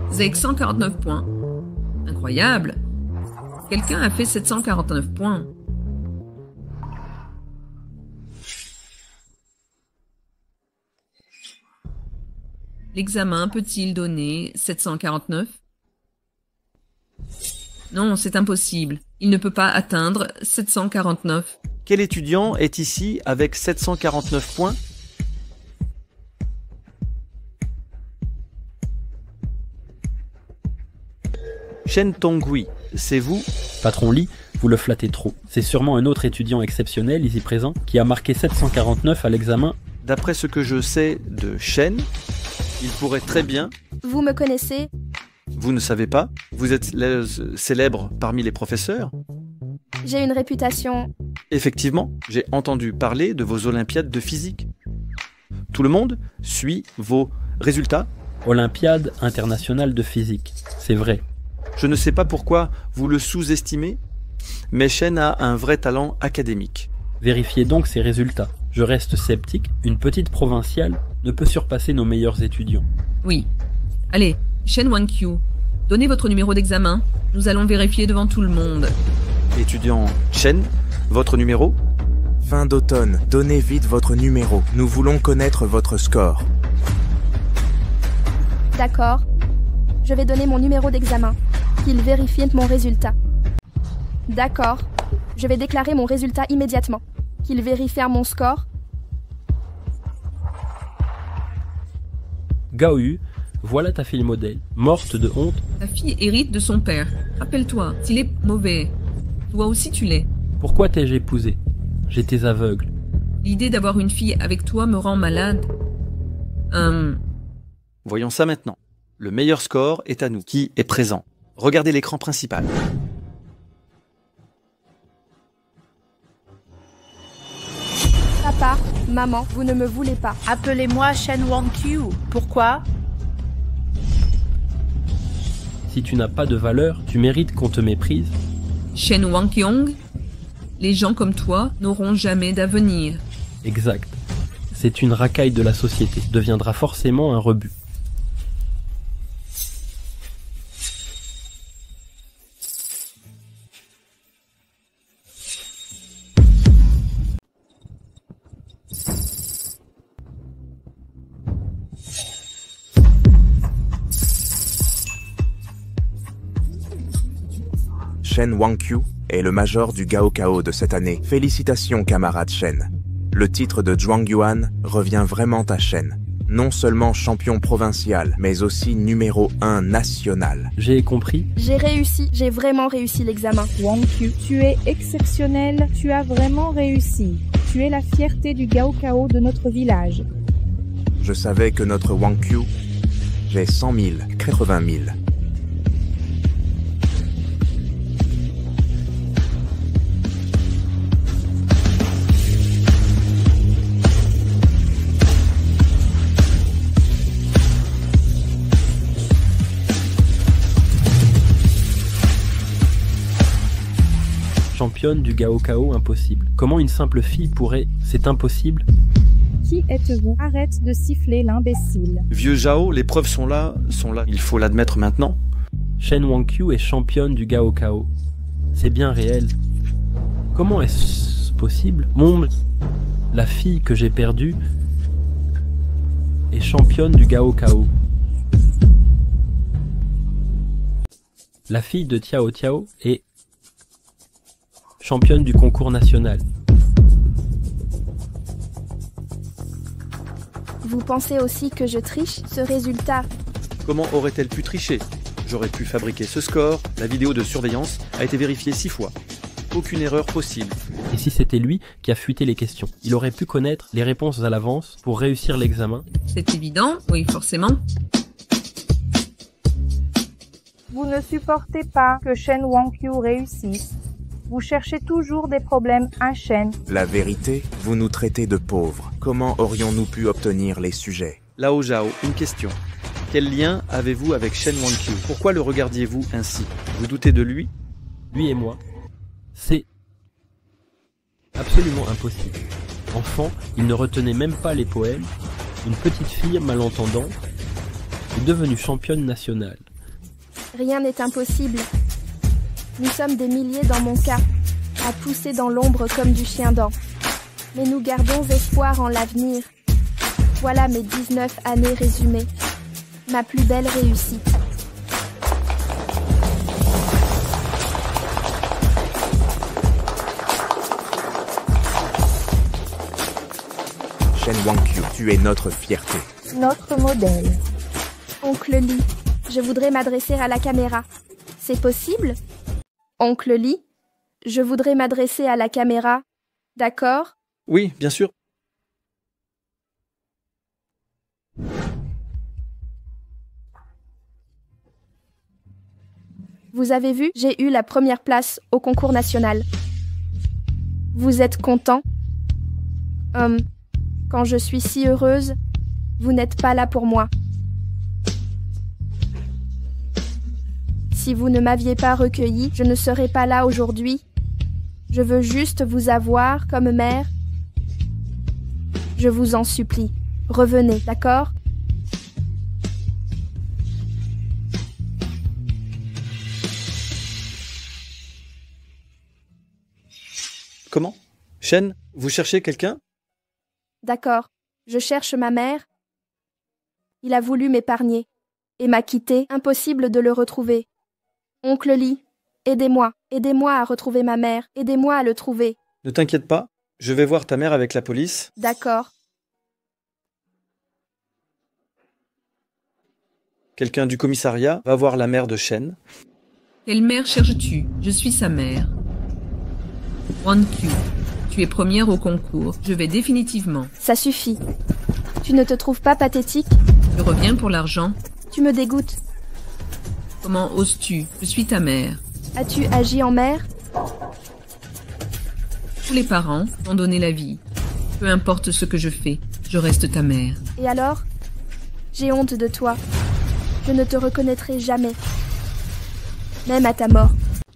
Vous avez que 149 points. Incroyable. Quelqu'un a fait 749 points. L'examen peut-il donner 749? Non, c'est impossible. Il ne peut pas atteindre 749. Quel étudiant est ici avec 749 points? Shen Tongui, c'est vous? Patron Lee, vous le flattez trop. C'est sûrement un autre étudiant exceptionnel ici présent qui a marqué 749 à l'examen. D'après ce que je sais de Shen, il pourrait très bien... Vous me connaissez? Vous ne savez pas? Vous êtes célèbre parmi les professeurs? J'ai une réputation. Effectivement, j'ai entendu parler de vos olympiades de physique. Tout le monde suit vos résultats? Olympiade internationale de physique, c'est vrai. Je ne sais pas pourquoi vous le sous-estimez, mais Shen a un vrai talent académique. Vérifiez donc ses résultats. Je reste sceptique, une petite provinciale ne peut surpasser nos meilleurs étudiants. Oui. Allez, Shen Wankyu, donnez votre numéro d'examen. Nous allons vérifier devant tout le monde. Étudiant Shen, votre numéro? Fin d'automne, donnez vite votre numéro. Nous voulons connaître votre score. D'accord. Je vais donner mon numéro d'examen. Qu'il vérifie mon résultat. D'accord. Je vais déclarer mon résultat immédiatement. Qu'il vérifie mon score. Gaoyu, voilà ta fille modèle, morte de honte. Ta fille hérite de son père. Rappelle-toi, s'il est mauvais, toi aussi tu l'es. Pourquoi t'ai-je épousé? J'étais aveugle. L'idée d'avoir une fille avec toi me rend malade. Voyons ça maintenant. Le meilleur score est à nous. Qui est présent? Regardez l'écran principal. Papa, maman, vous ne me voulez pas. Appelez-moi Shen Wankyu. Pourquoi? Si tu n'as pas de valeur, tu mérites qu'on te méprise. Shen Wankyong, les gens comme toi n'auront jamais d'avenir. Exact. C'est une racaille de la société. Deviendra forcément un rebut. Shen Wankyu est le major du Gaokao de cette année. Félicitations, camarade Shen. Le titre de Zhuangyuan revient vraiment à Shen. Non seulement champion provincial, mais aussi numéro 1 national. J'ai compris. J'ai réussi, j'ai vraiment réussi l'examen. Wankyu, tu es exceptionnel, tu as vraiment réussi. Tu es la fierté du Gaokao de notre village. Je savais que notre Wankyu, j'ai 100 000, 80 000. Championne du Gaokao impossible. Comment une simple fille pourrait... C'est impossible. Qui êtes-vous? Arrête de siffler l'imbécile. Vieux Zhao, les preuves sont là. Il faut l'admettre maintenant. Shen Wankyu est championne du Gaokao. C'est bien réel. Comment est-ce possible? La fille que j'ai perdue, est championne du Gaokao. La fille de Tiao Tiao est championne du concours national. Vous pensez aussi que je triche ce résultat? Comment aurait-elle pu tricher? J'aurais pu fabriquer ce score, la vidéo de surveillance a été vérifiée 6 fois. Aucune erreur possible. Et si c'était lui qui a fuité les questions? Il aurait pu connaître les réponses à l'avance pour réussir l'examen. C'est évident, oui, forcément. Vous ne supportez pas que Shen Wangqiu réussisse. Vous cherchez toujours des problèmes à Shen. La vérité, vous nous traitez de pauvres. Comment aurions-nous pu obtenir les sujets? Lao Zhao, une question. Quel lien avez-vous avec Shen Wangqiu? Pourquoi le regardiez-vous ainsi? Vous doutez de lui? Lui et moi, c'est absolument impossible. Enfant, il ne retenait même pas les poèmes. Une petite fille malentendante est devenue championne nationale. Rien n'est impossible. Nous sommes des milliers dans mon cas, à pousser dans l'ombre comme du chien-dent. Mais nous gardons espoir en l'avenir. Voilà mes 19 années résumées. Ma plus belle réussite. Shen Wangqiu, tu es notre fierté. Notre modèle. Oncle Lee, je voudrais m'adresser à la caméra. C'est possible? Oncle Lee, je voudrais m'adresser à la caméra. D'accord? Oui, bien sûr. Vous avez vu, j'ai eu la première place au concours national. Vous êtes content? Quand je suis si heureuse, vous n'êtes pas là pour moi. Si vous ne m'aviez pas recueilli, je ne serais pas là aujourd'hui. Je veux juste vous avoir comme mère. Je vous en supplie, revenez, d'accord? Comment? Shen, vous cherchez quelqu'un? D'accord, je cherche ma mère. Il a voulu m'épargner et m'a quitté, impossible de le retrouver. Oncle Lee, aidez-moi à retrouver ma mère, aidez-moi à le trouver. Ne t'inquiète pas, je vais voir ta mère avec la police. D'accord. Quelqu'un du commissariat va voir la mère de Shen. Quelle mère cherches-tu? Je suis sa mère. Wangqiu, tu es première au concours. Je vais définitivement. Ça suffit. Tu ne te trouves pas pathétique? Je reviens pour l'argent. Tu me dégoûtes. Comment oses-tu? Je suis ta mère. As-tu agi en mère? Tous les parents m'ont donné la vie. Peu importe ce que je fais, je reste ta mère. Et alors? J'ai honte de toi. Je ne te reconnaîtrai jamais. Même à ta mort.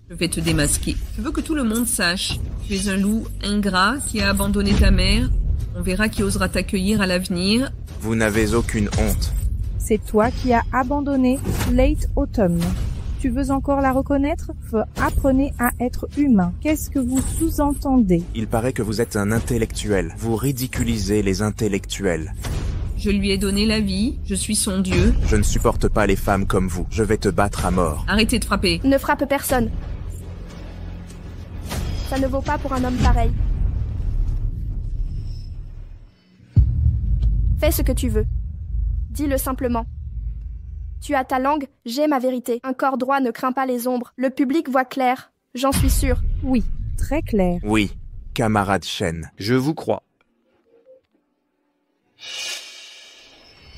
Je vais te démasquer. Je veux que tout le monde sache. Tu es un loup ingrat qui a abandonné ta mère. On verra qui osera t'accueillir à l'avenir. Vous n'avez aucune honte. C'est toi qui as abandonné Late Autumn. Tu veux encore la reconnaître? Apprenez à être humain. Qu'est-ce que vous sous-entendez? Il paraît que vous êtes un intellectuel. Vous ridiculisez les intellectuels. Je lui ai donné la vie. Je suis son dieu. Je ne supporte pas les femmes comme vous. Je vais te battre à mort. Arrêtez de frapper. Ne frappe personne. Ça ne vaut pas pour un homme pareil. Fais ce que tu veux. Dis-le simplement. Tu as ta langue, j'ai ma vérité. Un corps droit ne craint pas les ombres. Le public voit clair. J'en suis sûre. Oui, très clair. Oui, camarade Shen. Je vous crois.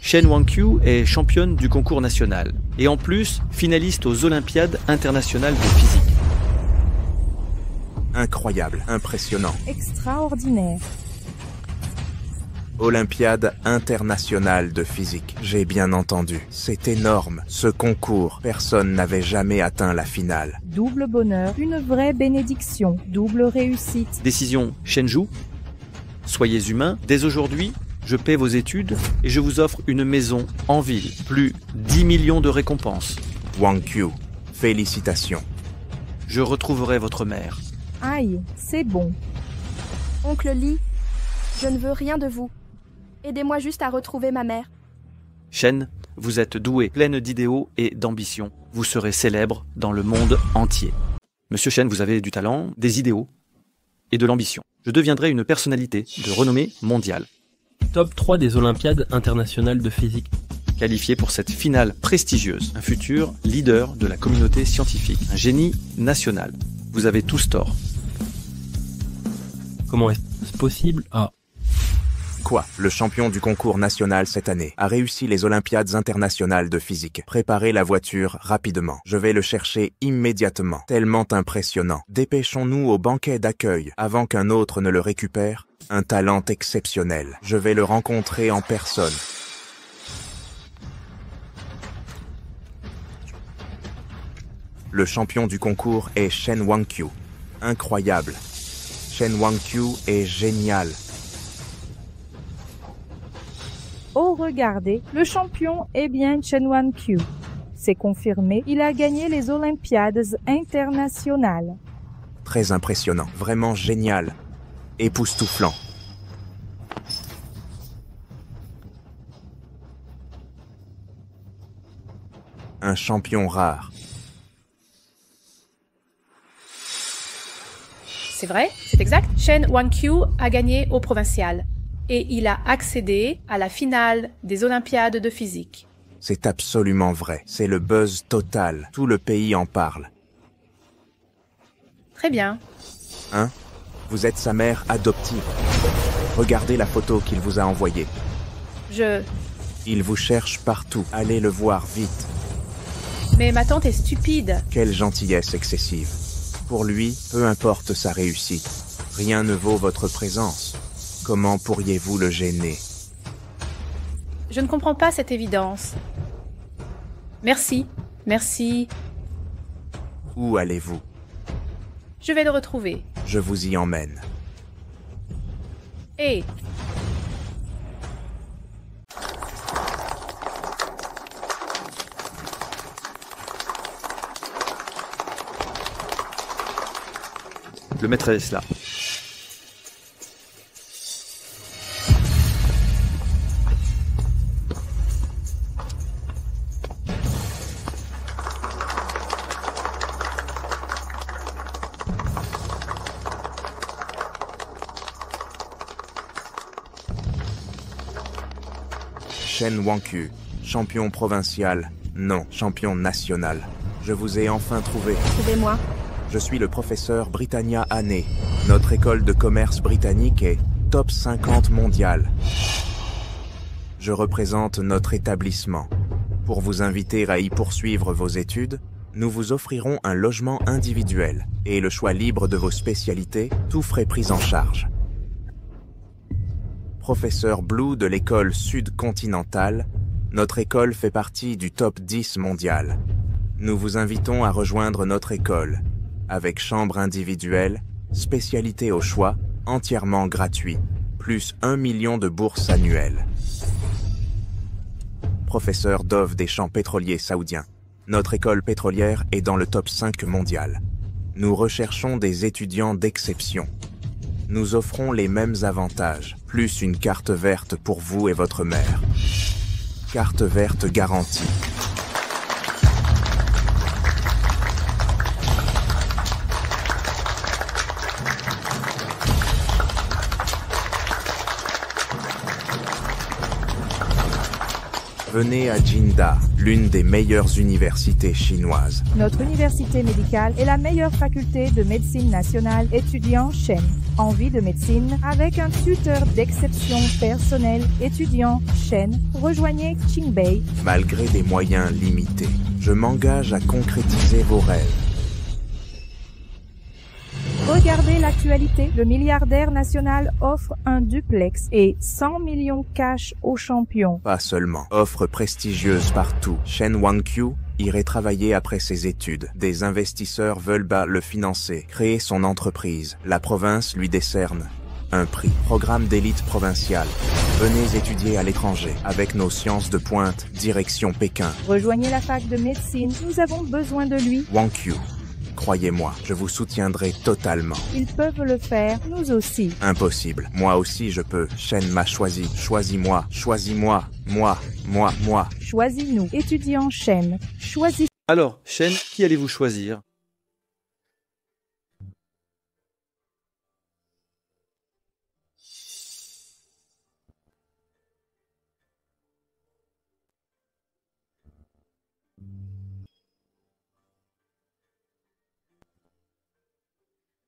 Shen Wangqiu est championne du concours national et en plus finaliste aux Olympiades internationales de physique. Incroyable, impressionnant. Extraordinaire. Olympiade internationale de physique. J'ai bien entendu. C'est énorme. Ce concours, personne n'avait jamais atteint la finale. Double bonheur, une vraie bénédiction, double réussite. Décision Shenju. Soyez humains. Dès aujourd'hui, je paie vos études et je vous offre une maison en ville. Plus 10 millions de récompenses. Wangqiu, félicitations. Je retrouverai votre mère. Aïe, c'est bon. Oncle Lee, je ne veux rien de vous. Aidez-moi juste à retrouver ma mère. Shen, vous êtes doué, pleine d'idéaux et d'ambition. Vous serez célèbre dans le monde entier. Monsieur Shen, vous avez du talent, des idéaux et de l'ambition. Je deviendrai une personnalité de renommée mondiale. Top 3 des Olympiades internationales de physique. Qualifié pour cette finale prestigieuse, un futur leader de la communauté scientifique, un génie national. Vous avez tous tort. Comment est-ce possible? Quoi? Le champion du concours national cette année a réussi les Olympiades internationales de physique. Préparez la voiture rapidement. Je vais le chercher immédiatement. Tellement impressionnant. Dépêchons-nous au banquet d'accueil avant qu'un autre ne le récupère. Un talent exceptionnel. Je vais le rencontrer en personne. Le champion du concours est Shen Wang-Qiu. Incroyable. Shen Wang-Qiu est génial. Oh regardez, le champion est bien Shen Wang-Qiu. C'est confirmé, il a gagné les Olympiades internationales. Très impressionnant, vraiment génial. Époustouflant. Un champion rare. C'est vrai, c'est exact. Shen Wang-Qiu a gagné au provincial et il a accédé à la finale des Olympiades de physique. C'est absolument vrai. C'est le buzz total. Tout le pays en parle. Très bien. Hein? Vous êtes sa mère adoptive. Regardez la photo qu'il vous a envoyée. Il vous cherche partout. Allez le voir vite. Mais ma tante est stupide. Quelle gentillesse excessive. Pour lui, peu importe sa réussite. Rien ne vaut votre présence. Comment pourriez-vous le gêner? Je ne comprends pas cette évidence. Merci. Merci. Où allez-vous? Je vais le retrouver. Je vous y emmène. Hé! Le maître est là. Shen Wang-Qiu, champion provincial, non, champion national. Je vous ai enfin trouvé. Trouvez-moi. Je suis le professeur Britannia Haney. Notre école de commerce britannique est top 50 mondiale. Je représente notre établissement. Pour vous inviter à y poursuivre vos études, nous vous offrirons un logement individuel et le choix libre de vos spécialités, tous frais pris en charge. Professeur Blue de l'école sud-continentale, notre école fait partie du top 10 mondial. Nous vous invitons à rejoindre notre école, avec chambre individuelle, spécialité au choix, entièrement gratuit, plus 1 million de bourses annuelles. Professeur Dove des champs pétroliers saoudiens, notre école pétrolière est dans le top 5 mondial. Nous recherchons des étudiants d'exception. Nous offrons les mêmes avantages, plus une carte verte pour vous et votre mère. Carte verte garantie. Venez à Jinda, l'une des meilleures universités chinoises. Notre université médicale est la meilleure faculté de médecine nationale. Étudiant Shen, envie de médecine, avec un tuteur d'exception personnel. Étudiant Shen, rejoignez Qingbei. Malgré des moyens limités, je m'engage à concrétiser vos rêves. Regardez l'actualité. Le milliardaire national offre un duplex et 100 millions cash aux champions. Pas seulement. Offre prestigieuse partout. Shen Wang-Qiu irait travailler après ses études. Des investisseurs veulent le financer, créer son entreprise. La province lui décerne un prix. Programme d'élite provinciale. Venez étudier à l'étranger. Avec nos sciences de pointe, direction Pékin. Rejoignez la fac de médecine. Nous avons besoin de lui. Wang-Qiu. Croyez-moi, je vous soutiendrai totalement. Ils peuvent le faire, nous aussi. Impossible. Moi aussi je peux. Shen m'a choisi. Choisis-moi. Choisis-moi. Moi. Choisis-nous. Étudiant Shen. Choisis. Alors, Shen, qui allez-vous choisir?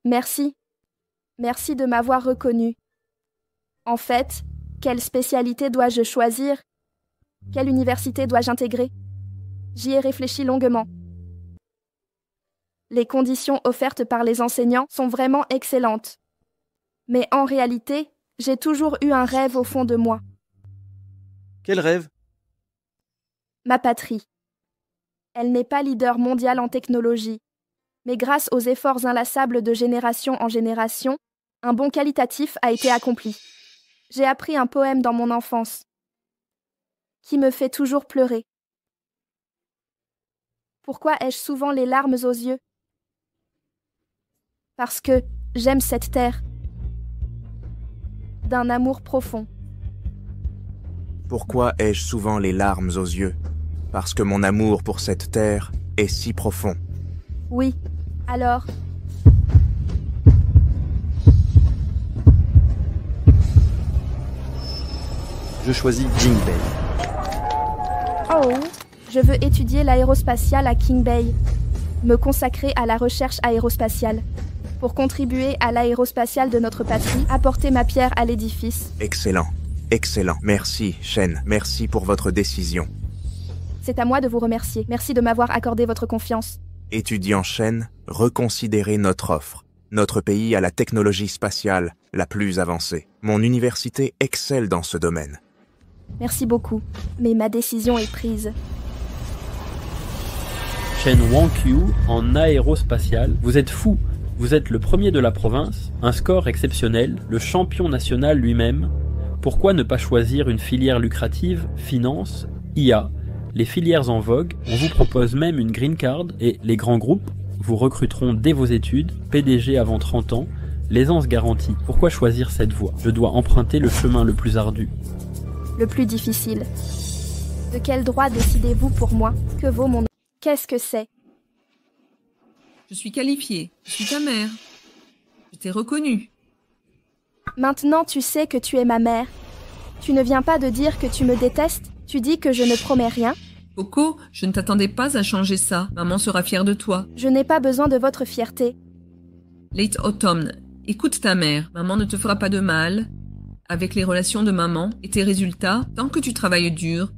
Merci. Merci de m'avoir reconnu. En fait, quelle spécialité dois-je choisir? Quelle université dois-je intégrer? J'y ai réfléchi longuement. Les conditions offertes par les enseignants sont vraiment excellentes. Mais en réalité, j'ai toujours eu un rêve au fond de moi. Quel rêve? Ma patrie. Elle n'est pas leader mondial en technologie. Mais grâce aux efforts inlassables de génération en génération, un bond qualitatif a été accompli. J'ai appris un poème dans mon enfance, qui me fait toujours pleurer. Pourquoi ai-je souvent les larmes aux yeux? Parce que j'aime cette terre, d'un amour profond. Pourquoi ai-je souvent les larmes aux yeux? Parce que mon amour pour cette terre est si profond. Oui, alors... Je choisis King Bay. Oh, je veux étudier l'aérospatiale à King Bay, me consacrer à la recherche aérospatiale, pour contribuer à l'aérospatiale de notre patrie, apporter ma pierre à l'édifice. Excellent, excellent. Merci, Shen. Merci pour votre décision. C'est à moi de vous remercier. Merci de m'avoir accordé votre confiance. Étudiant Shen, reconsidérez notre offre. Notre pays a la technologie spatiale la plus avancée. Mon université excelle dans ce domaine. Merci beaucoup, mais ma décision est prise. Shen Wang-Qiu en aérospatial. Vous êtes fou. Vous êtes le premier de la province, un score exceptionnel, le champion national lui-même. Pourquoi ne pas choisir une filière lucrative, finance, IA, les filières en vogue? On vous propose même une green card et les grands groupes vous recruteront dès vos études, PDG avant 30 ans, l'aisance garantie. Pourquoi choisir cette voie? Je dois emprunter le chemin le plus ardu. Le plus difficile. De quel droit décidez-vous pour moi? Que vaut mon... Qu'est-ce que c'est? Je suis qualifiée. Je suis ta mère. Je t'ai reconnue. Maintenant tu sais que tu es ma mère. Tu ne viens pas de dire que tu me détestes? Tu dis que je ne promets rien? Coco, je ne t'attendais pas à changer ça. Maman sera fière de toi. Je n'ai pas besoin de votre fierté. Late Autumn, écoute ta mère. Maman ne te fera pas de mal. Avec les relations de maman et tes résultats, tant que tu travailles dur,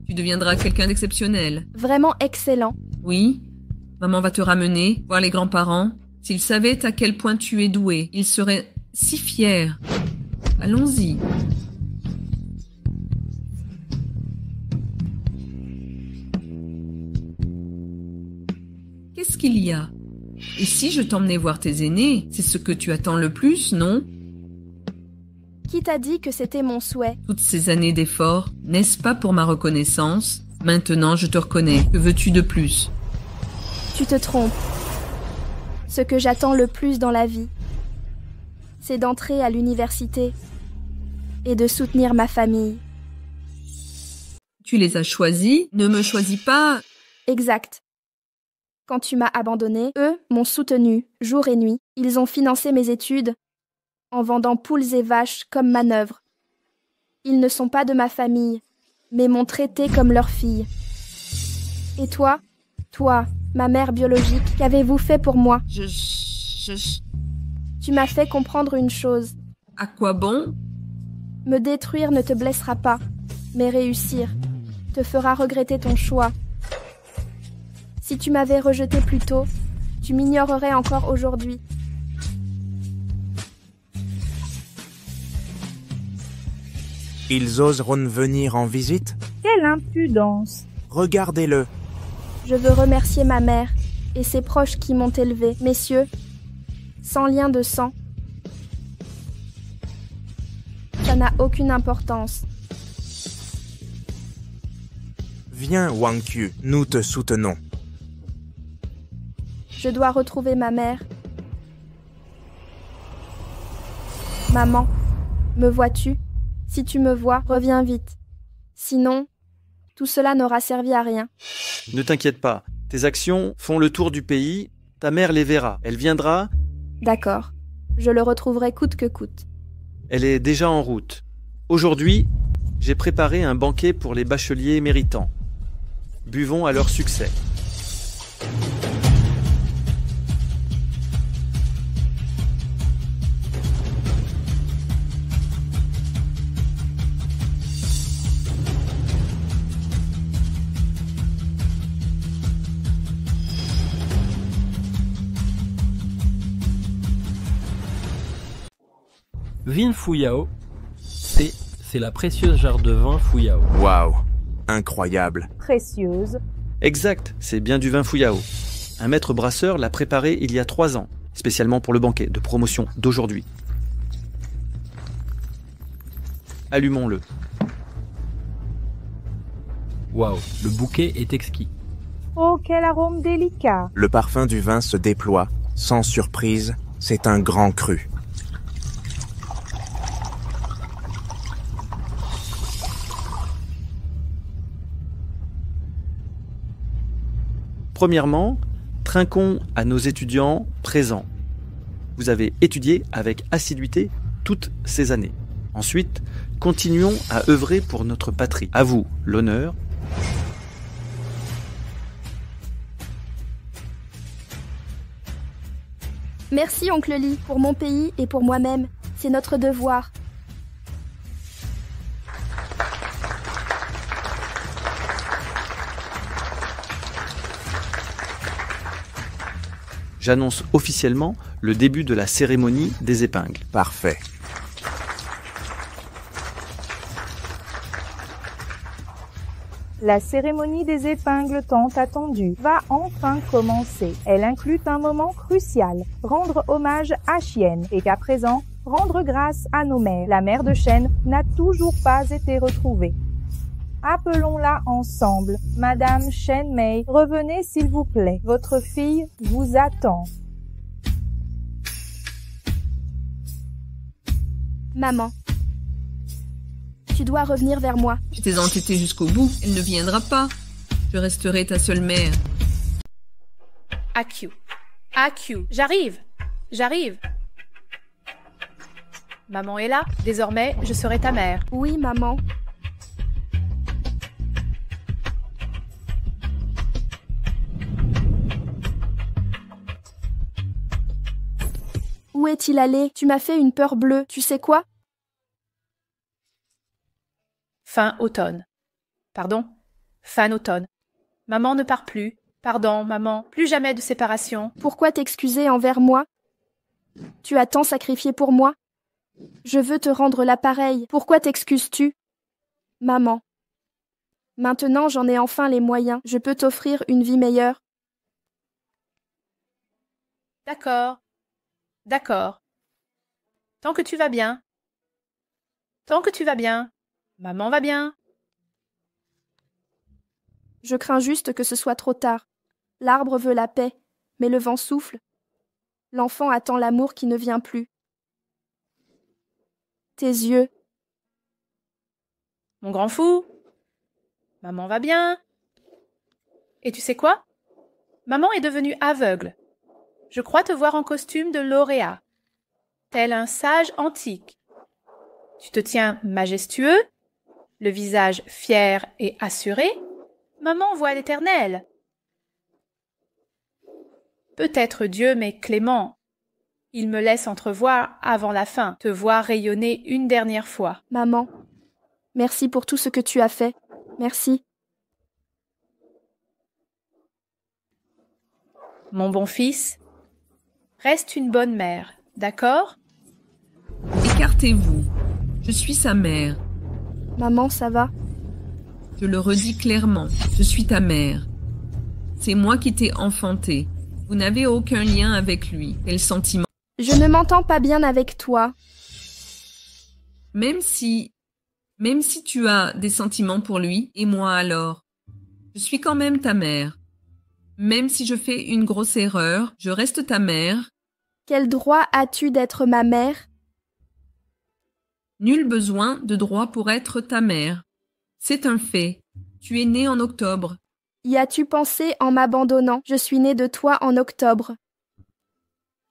tu deviendras quelqu'un d'exceptionnel. Vraiment excellent. Oui, maman va te ramener, voir les grands-parents. S'ils savaient à quel point tu es doué, ils seraient si fiers. Allons-y. Qu'est-ce qu'il y a? Et si je t'emmenais voir tes aînés, c'est ce que tu attends le plus, non? Qui t'a dit que c'était mon souhait? Toutes ces années d'efforts, n'est-ce pas pour ma reconnaissance? Maintenant, je te reconnais. Que veux-tu de plus? Tu te trompes. Ce que j'attends le plus dans la vie, c'est d'entrer à l'université et de soutenir ma famille. Tu les as choisis? Ne me choisis pas. Exact. Quand tu m'as abandonné, eux m'ont soutenu, jour et nuit. Ils ont financé mes études en vendant poules et vaches comme manœuvre. Ils ne sont pas de ma famille, mais m'ont traité comme leur fille. Et toi, ma mère biologique, qu'avez-vous fait pour moi? Tu m'as fait comprendre une chose. À quoi bon? Me détruire ne te blessera pas, mais réussir te fera regretter ton choix. Si tu m'avais rejeté plus tôt, tu m'ignorerais encore aujourd'hui. Ils oseront venir en visite? Quelle impudence! Regardez-le. Je veux remercier ma mère et ses proches qui m'ont élevé. Messieurs, sans lien de sang, ça n'a aucune importance. Viens, Wang-Qiu, nous te soutenons. Je dois retrouver ma mère. Maman, me vois-tu? Si tu me vois, reviens vite. Sinon, tout cela n'aura servi à rien. Ne t'inquiète pas, tes actions font le tour du pays, ta mère les verra, elle viendra, D'accord, je le retrouverai coûte que coûte. elle est déjà en route. Aujourd'hui, j'ai préparé un banquet pour les bacheliers méritants. Buvons à leur succès. Vin Phu Yao, c'est la précieuse jarre de vin Phu Yao. Waouh, incroyable. Précieuse. Exact, c'est bien du vin Phu Yao. Un maître brasseur l'a préparé il y a 3 ans, spécialement pour le banquet de promotion d'aujourd'hui. Allumons-le. Waouh, le bouquet est exquis. Oh, quel arôme délicat. Le parfum du vin se déploie, sans surprise, c'est un grand cru. Premièrement, trinquons à nos étudiants présents. Vous avez étudié avec assiduité toutes ces années. Ensuite, continuons à œuvrer pour notre patrie. À vous, l'honneur. Merci, oncle Lee, pour mon pays et pour moi-même. C'est notre devoir. J'annonce officiellement le début de la cérémonie des épingles. Parfait. La cérémonie des épingles tant attendue va enfin commencer. Elle inclut un moment crucial, rendre hommage à Chien et qu'à présent, rendre grâce à nos mères. La mère de Chen n'a toujours pas été retrouvée. Appelons-la ensemble. Madame Chen Mei, revenez s'il vous plaît. Votre fille vous attend. Maman, tu dois revenir vers moi. Je t'ai entêtée jusqu'au bout. Elle ne viendra pas. Je resterai ta seule mère. AQ. AQ. J'arrive. Maman est là. Désormais, je serai ta mère. Oui, maman. Où est-il allé? Tu m'as fait une peur bleue. Tu sais quoi? Fin automne. Pardon? Fin automne. Maman ne part plus. Pardon, maman. Plus jamais de séparation. Pourquoi t'excuser envers moi? Tu as tant sacrifié pour moi. Je veux te rendre l'appareil. Pourquoi t'excuses-tu? Maman. Maintenant, j'en ai enfin les moyens. Je peux t'offrir une vie meilleure. D'accord. Tant que tu vas bien. Maman va bien. Je crains juste que ce soit trop tard. L'arbre veut la paix, mais le vent souffle. L'enfant attend l'amour qui ne vient plus. Tes yeux. Mon grand fou. Maman va bien. Et tu sais quoi? Maman est devenue aveugle. Je crois te voir en costume de lauréat, tel un sage antique. Tu te tiens majestueux, le visage fier et assuré. Maman voit l'Éternel. Peut-être Dieu m'est clément. Il me laisse entrevoir avant la fin, te voir rayonner une dernière fois. Maman, merci pour tout ce que tu as fait. Merci. Mon bon fils, reste une bonne mère, d'accord? Écartez-vous. Je suis sa mère. Maman, ça va? Je le redis clairement. Je suis ta mère. C'est moi qui t'ai enfanté. Vous n'avez aucun lien avec lui. Quel sentiment? Je ne m'entends pas bien avec toi. Même si tu as des sentiments pour lui, et moi alors? Je suis quand même ta mère. Même si je fais une grosse erreur, je reste ta mère. Quel droit as-tu d'être ma mère? Nul besoin de droit pour être ta mère. C'est un fait. Tu es née en octobre. Y as-tu pensé en m'abandonnant? Je suis née de toi en octobre.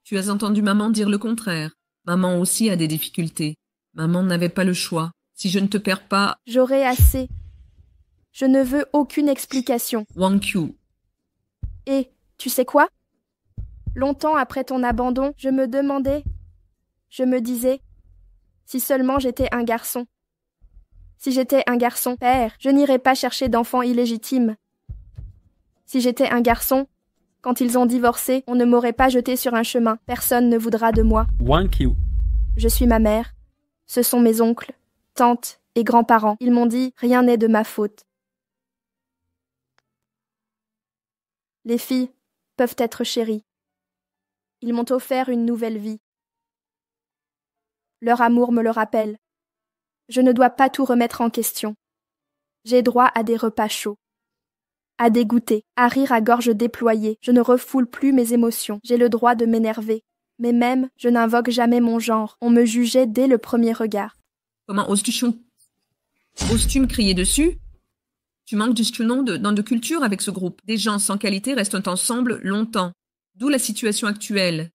Tu as entendu maman dire le contraire. Maman aussi a des difficultés. Maman n'avait pas le choix. Si je ne te perds pas... J'aurai assez. Je ne veux aucune explication. Wang Qiu. Et, tu sais quoi? Longtemps après ton abandon, je me disais, si seulement j'étais un garçon. Si j'étais un garçon, père, je n'irais pas chercher d'enfants illégitimes. Si j'étais un garçon, quand ils ont divorcé, on ne m'aurait pas jeté sur un chemin. Personne ne voudra de moi. Wang Qiu. Je suis ma mère. Ce sont mes oncles, tantes et grands-parents. Ils m'ont dit, rien n'est de ma faute. Les filles peuvent être chéries. Ils m'ont offert une nouvelle vie. Leur amour me le rappelle. Je ne dois pas tout remettre en question. J'ai droit à des repas chauds, à des goûters, à rire à gorge déployée. Je ne refoule plus mes émotions. J'ai le droit de m'énerver. Mais même, je n'invoque jamais mon genre. On me jugeait dès le premier regard. Comment oses-tu me crier dessus? Tu manques justement de culture avec ce groupe. Des gens sans qualité restent ensemble longtemps. D'où la situation actuelle.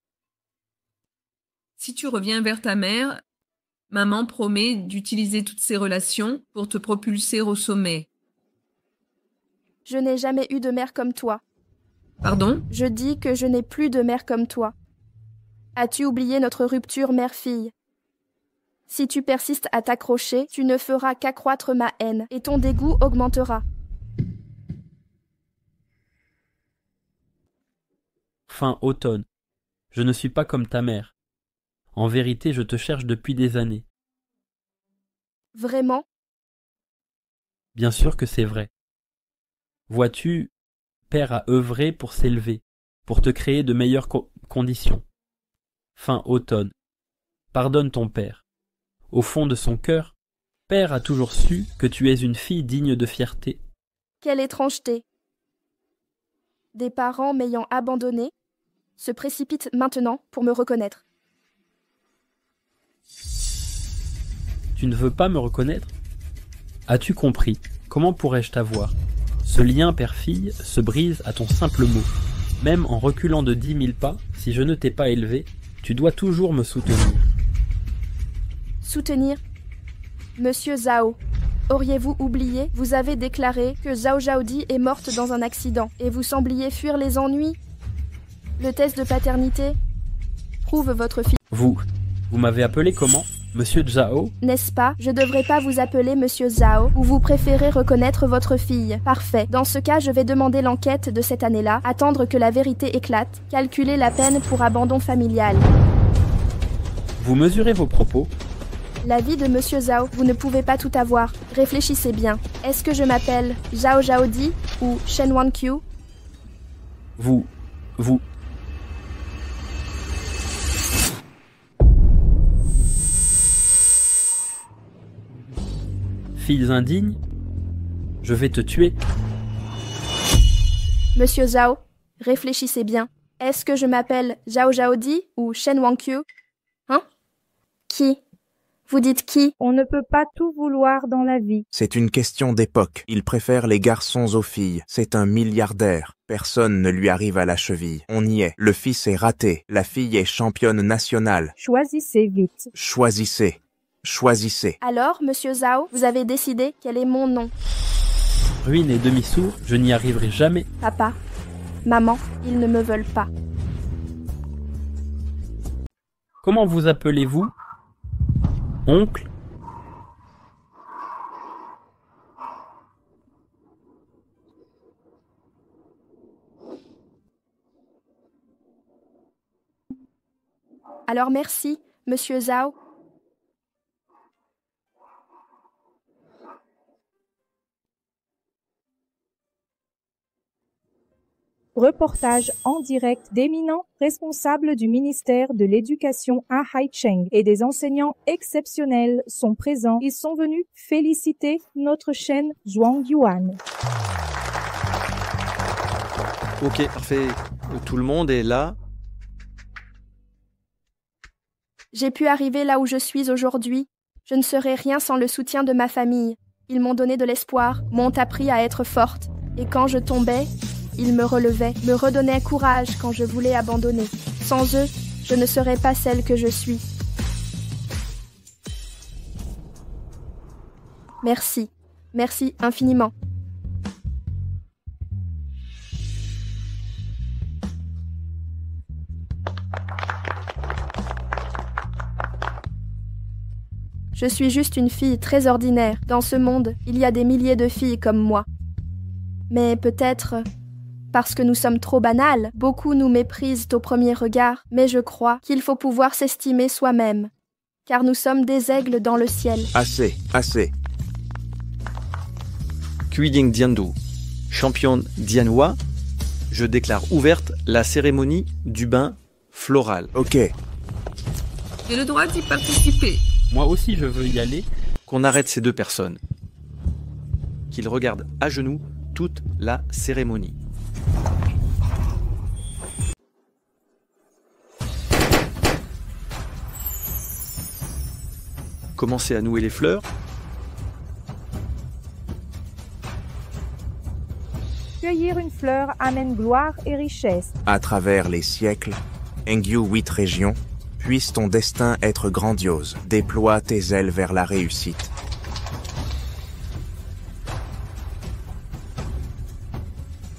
Si tu reviens vers ta mère, maman promet d'utiliser toutes ces relations pour te propulser au sommet. Je n'ai jamais eu de mère comme toi. Pardon? Je dis que je n'ai plus de mère comme toi. As-tu oublié notre rupture mère-fille? Si tu persistes à t'accrocher, tu ne feras qu'accroître ma haine, et ton dégoût augmentera. Fin automne. Je ne suis pas comme ta mère. En vérité, je te cherche depuis des années. Vraiment? Bien sûr que c'est vrai. Vois-tu, Père a œuvré pour s'élever, pour te créer de meilleures conditions. Fin automne. Pardonne ton père. Au fond de son cœur, Père a toujours su que tu es une fille digne de fierté. Quelle étrangeté! Des parents m'ayant abandonnée se précipitent maintenant pour me reconnaître. Tu ne veux pas me reconnaître? As-tu compris? Comment pourrais-je t'avoir? Ce lien père-fille se brise à ton simple mot. Même en reculant de 10 000 pas, si je ne t'ai pas élevé, tu dois toujours me soutenir. Soutenir? Monsieur Zhao, auriez-vous oublié? Vous avez déclaré que Zhao Zhaodi est morte dans un accident et vous sembliez fuir les ennuis. Le test de paternité prouve votre fille. Vous m'avez appelé comment? Monsieur Zhao? N'est-ce pas? Je devrais pas vous appeler Monsieur Zhao, ou vous préférez reconnaître votre fille. Parfait. Dans ce cas, je vais demander l'enquête de cette année-là, attendre que la vérité éclate, calculer la peine pour abandon familial. Vous mesurez vos propos? La vie de Monsieur Zhao, vous ne pouvez pas tout avoir. Réfléchissez bien. Est-ce que je m'appelle Zhao Zhaodi ou Shen Wanqiu? Vous... Filles indignes, je vais te tuer. Monsieur Zhao, réfléchissez bien. Est-ce que je m'appelle Zhao Zhaodi ou Shen Wanqiu? Hein? Qui? Vous dites qui? On ne peut pas tout vouloir dans la vie. C'est une question d'époque. Il préfère les garçons aux filles. C'est un milliardaire. Personne ne lui arrive à la cheville. On y est. Le fils est raté. La fille est championne nationale. Choisissez vite. Choisissez. Choisissez. Alors, Monsieur Zhao, vous avez décidé quel est mon nom. Ruine et demi-sourd, je n'y arriverai jamais. Papa, maman, ils ne me veulent pas. Comment vous appelez-vous? Oncle? Alors merci, Monsieur Zhao. Reportage en direct d'éminents responsables du ministère de l'Éducation à Haicheng et des enseignants exceptionnels sont présents. Ils sont venus féliciter notre chaîne Zhuang Yuan. Ok, parfait. Tout le monde est là. J'ai pu arriver là où je suis aujourd'hui. Je ne serais rien sans le soutien de ma famille. Ils m'ont donné de l'espoir, m'ont appris à être forte. Et quand je tombais, ils me relevaient, me redonnaient courage quand je voulais abandonner. Sans eux, je ne serais pas celle que je suis. Merci. Merci infiniment. Je suis juste une fille très ordinaire. Dans ce monde, il y a des milliers de filles comme moi. Mais peut-être, parce que nous sommes trop banales, beaucoup nous méprisent au premier regard, mais je crois qu'il faut pouvoir s'estimer soi-même. Car nous sommes des aigles dans le ciel. Assez, assez. Kuiding Diando, championne Dianois, je déclare ouverte la cérémonie du bain floral. Ok. J'ai le droit d'y participer. Moi aussi, je veux y aller. Qu'on arrête ces deux personnes. Qu'ils regardent à genoux toute la cérémonie. Commencez à nouer les fleurs. Cueillir une fleur amène gloire et richesse. À travers les siècles, Engyu 8 régions, puisse ton destin être grandiose. Déploie tes ailes vers la réussite.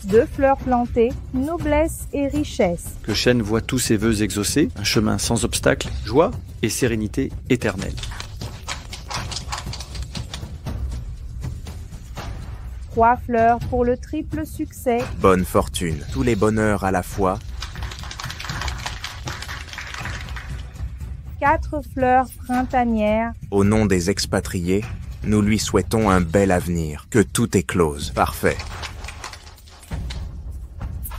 Deux fleurs plantées, noblesse et richesse. Que Shen voit tous ses vœux exaucés, un chemin sans obstacle, joie et sérénité éternelle. Trois fleurs pour le triple succès. Bonne fortune, tous les bonheurs à la fois. 4 fleurs printanières. Au nom des expatriés, nous lui souhaitons un bel avenir. Que tout éclose. Parfait.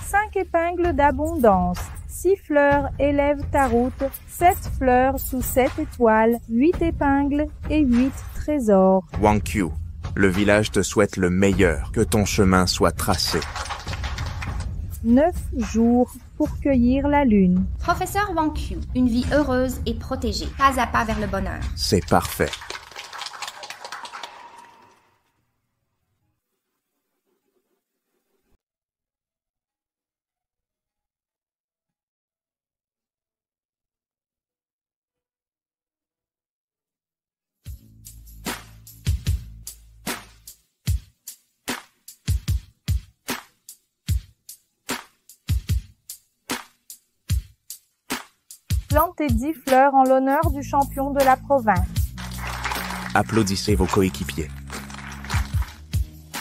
5 épingles d'abondance. 6 fleurs élèvent ta route. 7 fleurs sous 7 étoiles. 8 épingles et 8 trésors. Wankyu, le village te souhaite le meilleur. Que ton chemin soit tracé. 9 jours pour cueillir la lune. Professeur Wankyu, une vie heureuse et protégée, pas à pas vers le bonheur. C'est parfait. Plantez 10 fleurs en l'honneur du champion de la province. Applaudissez vos coéquipiers.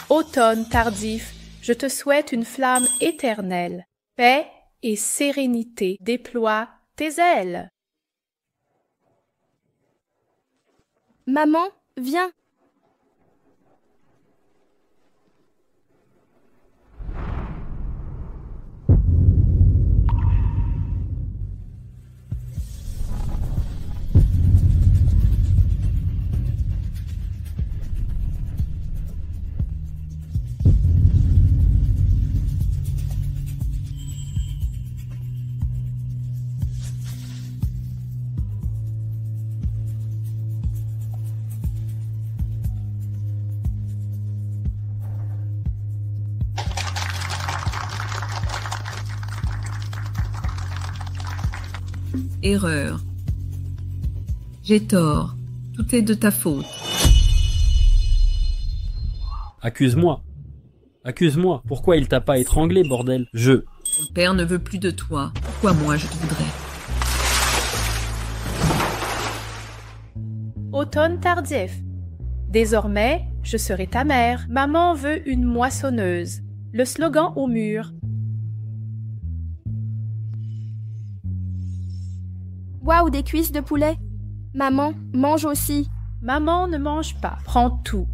Automne tardif, je te souhaite une flamme éternelle. Paix et sérénité, déploie tes ailes. Maman, viens. Erreur. J'ai tort. Tout est de ta faute. Accuse-moi. Accuse-moi. Pourquoi il t'a pas étranglé, bordel? Ton père ne veut plus de toi. Pourquoi moi je te voudrais? Automne tardif. Désormais, je serai ta mère. Maman veut une moissonneuse. Le slogan au mur. Waouh, des cuisses de poulet. Maman, mange aussi. Maman ne mange pas. Prends tout.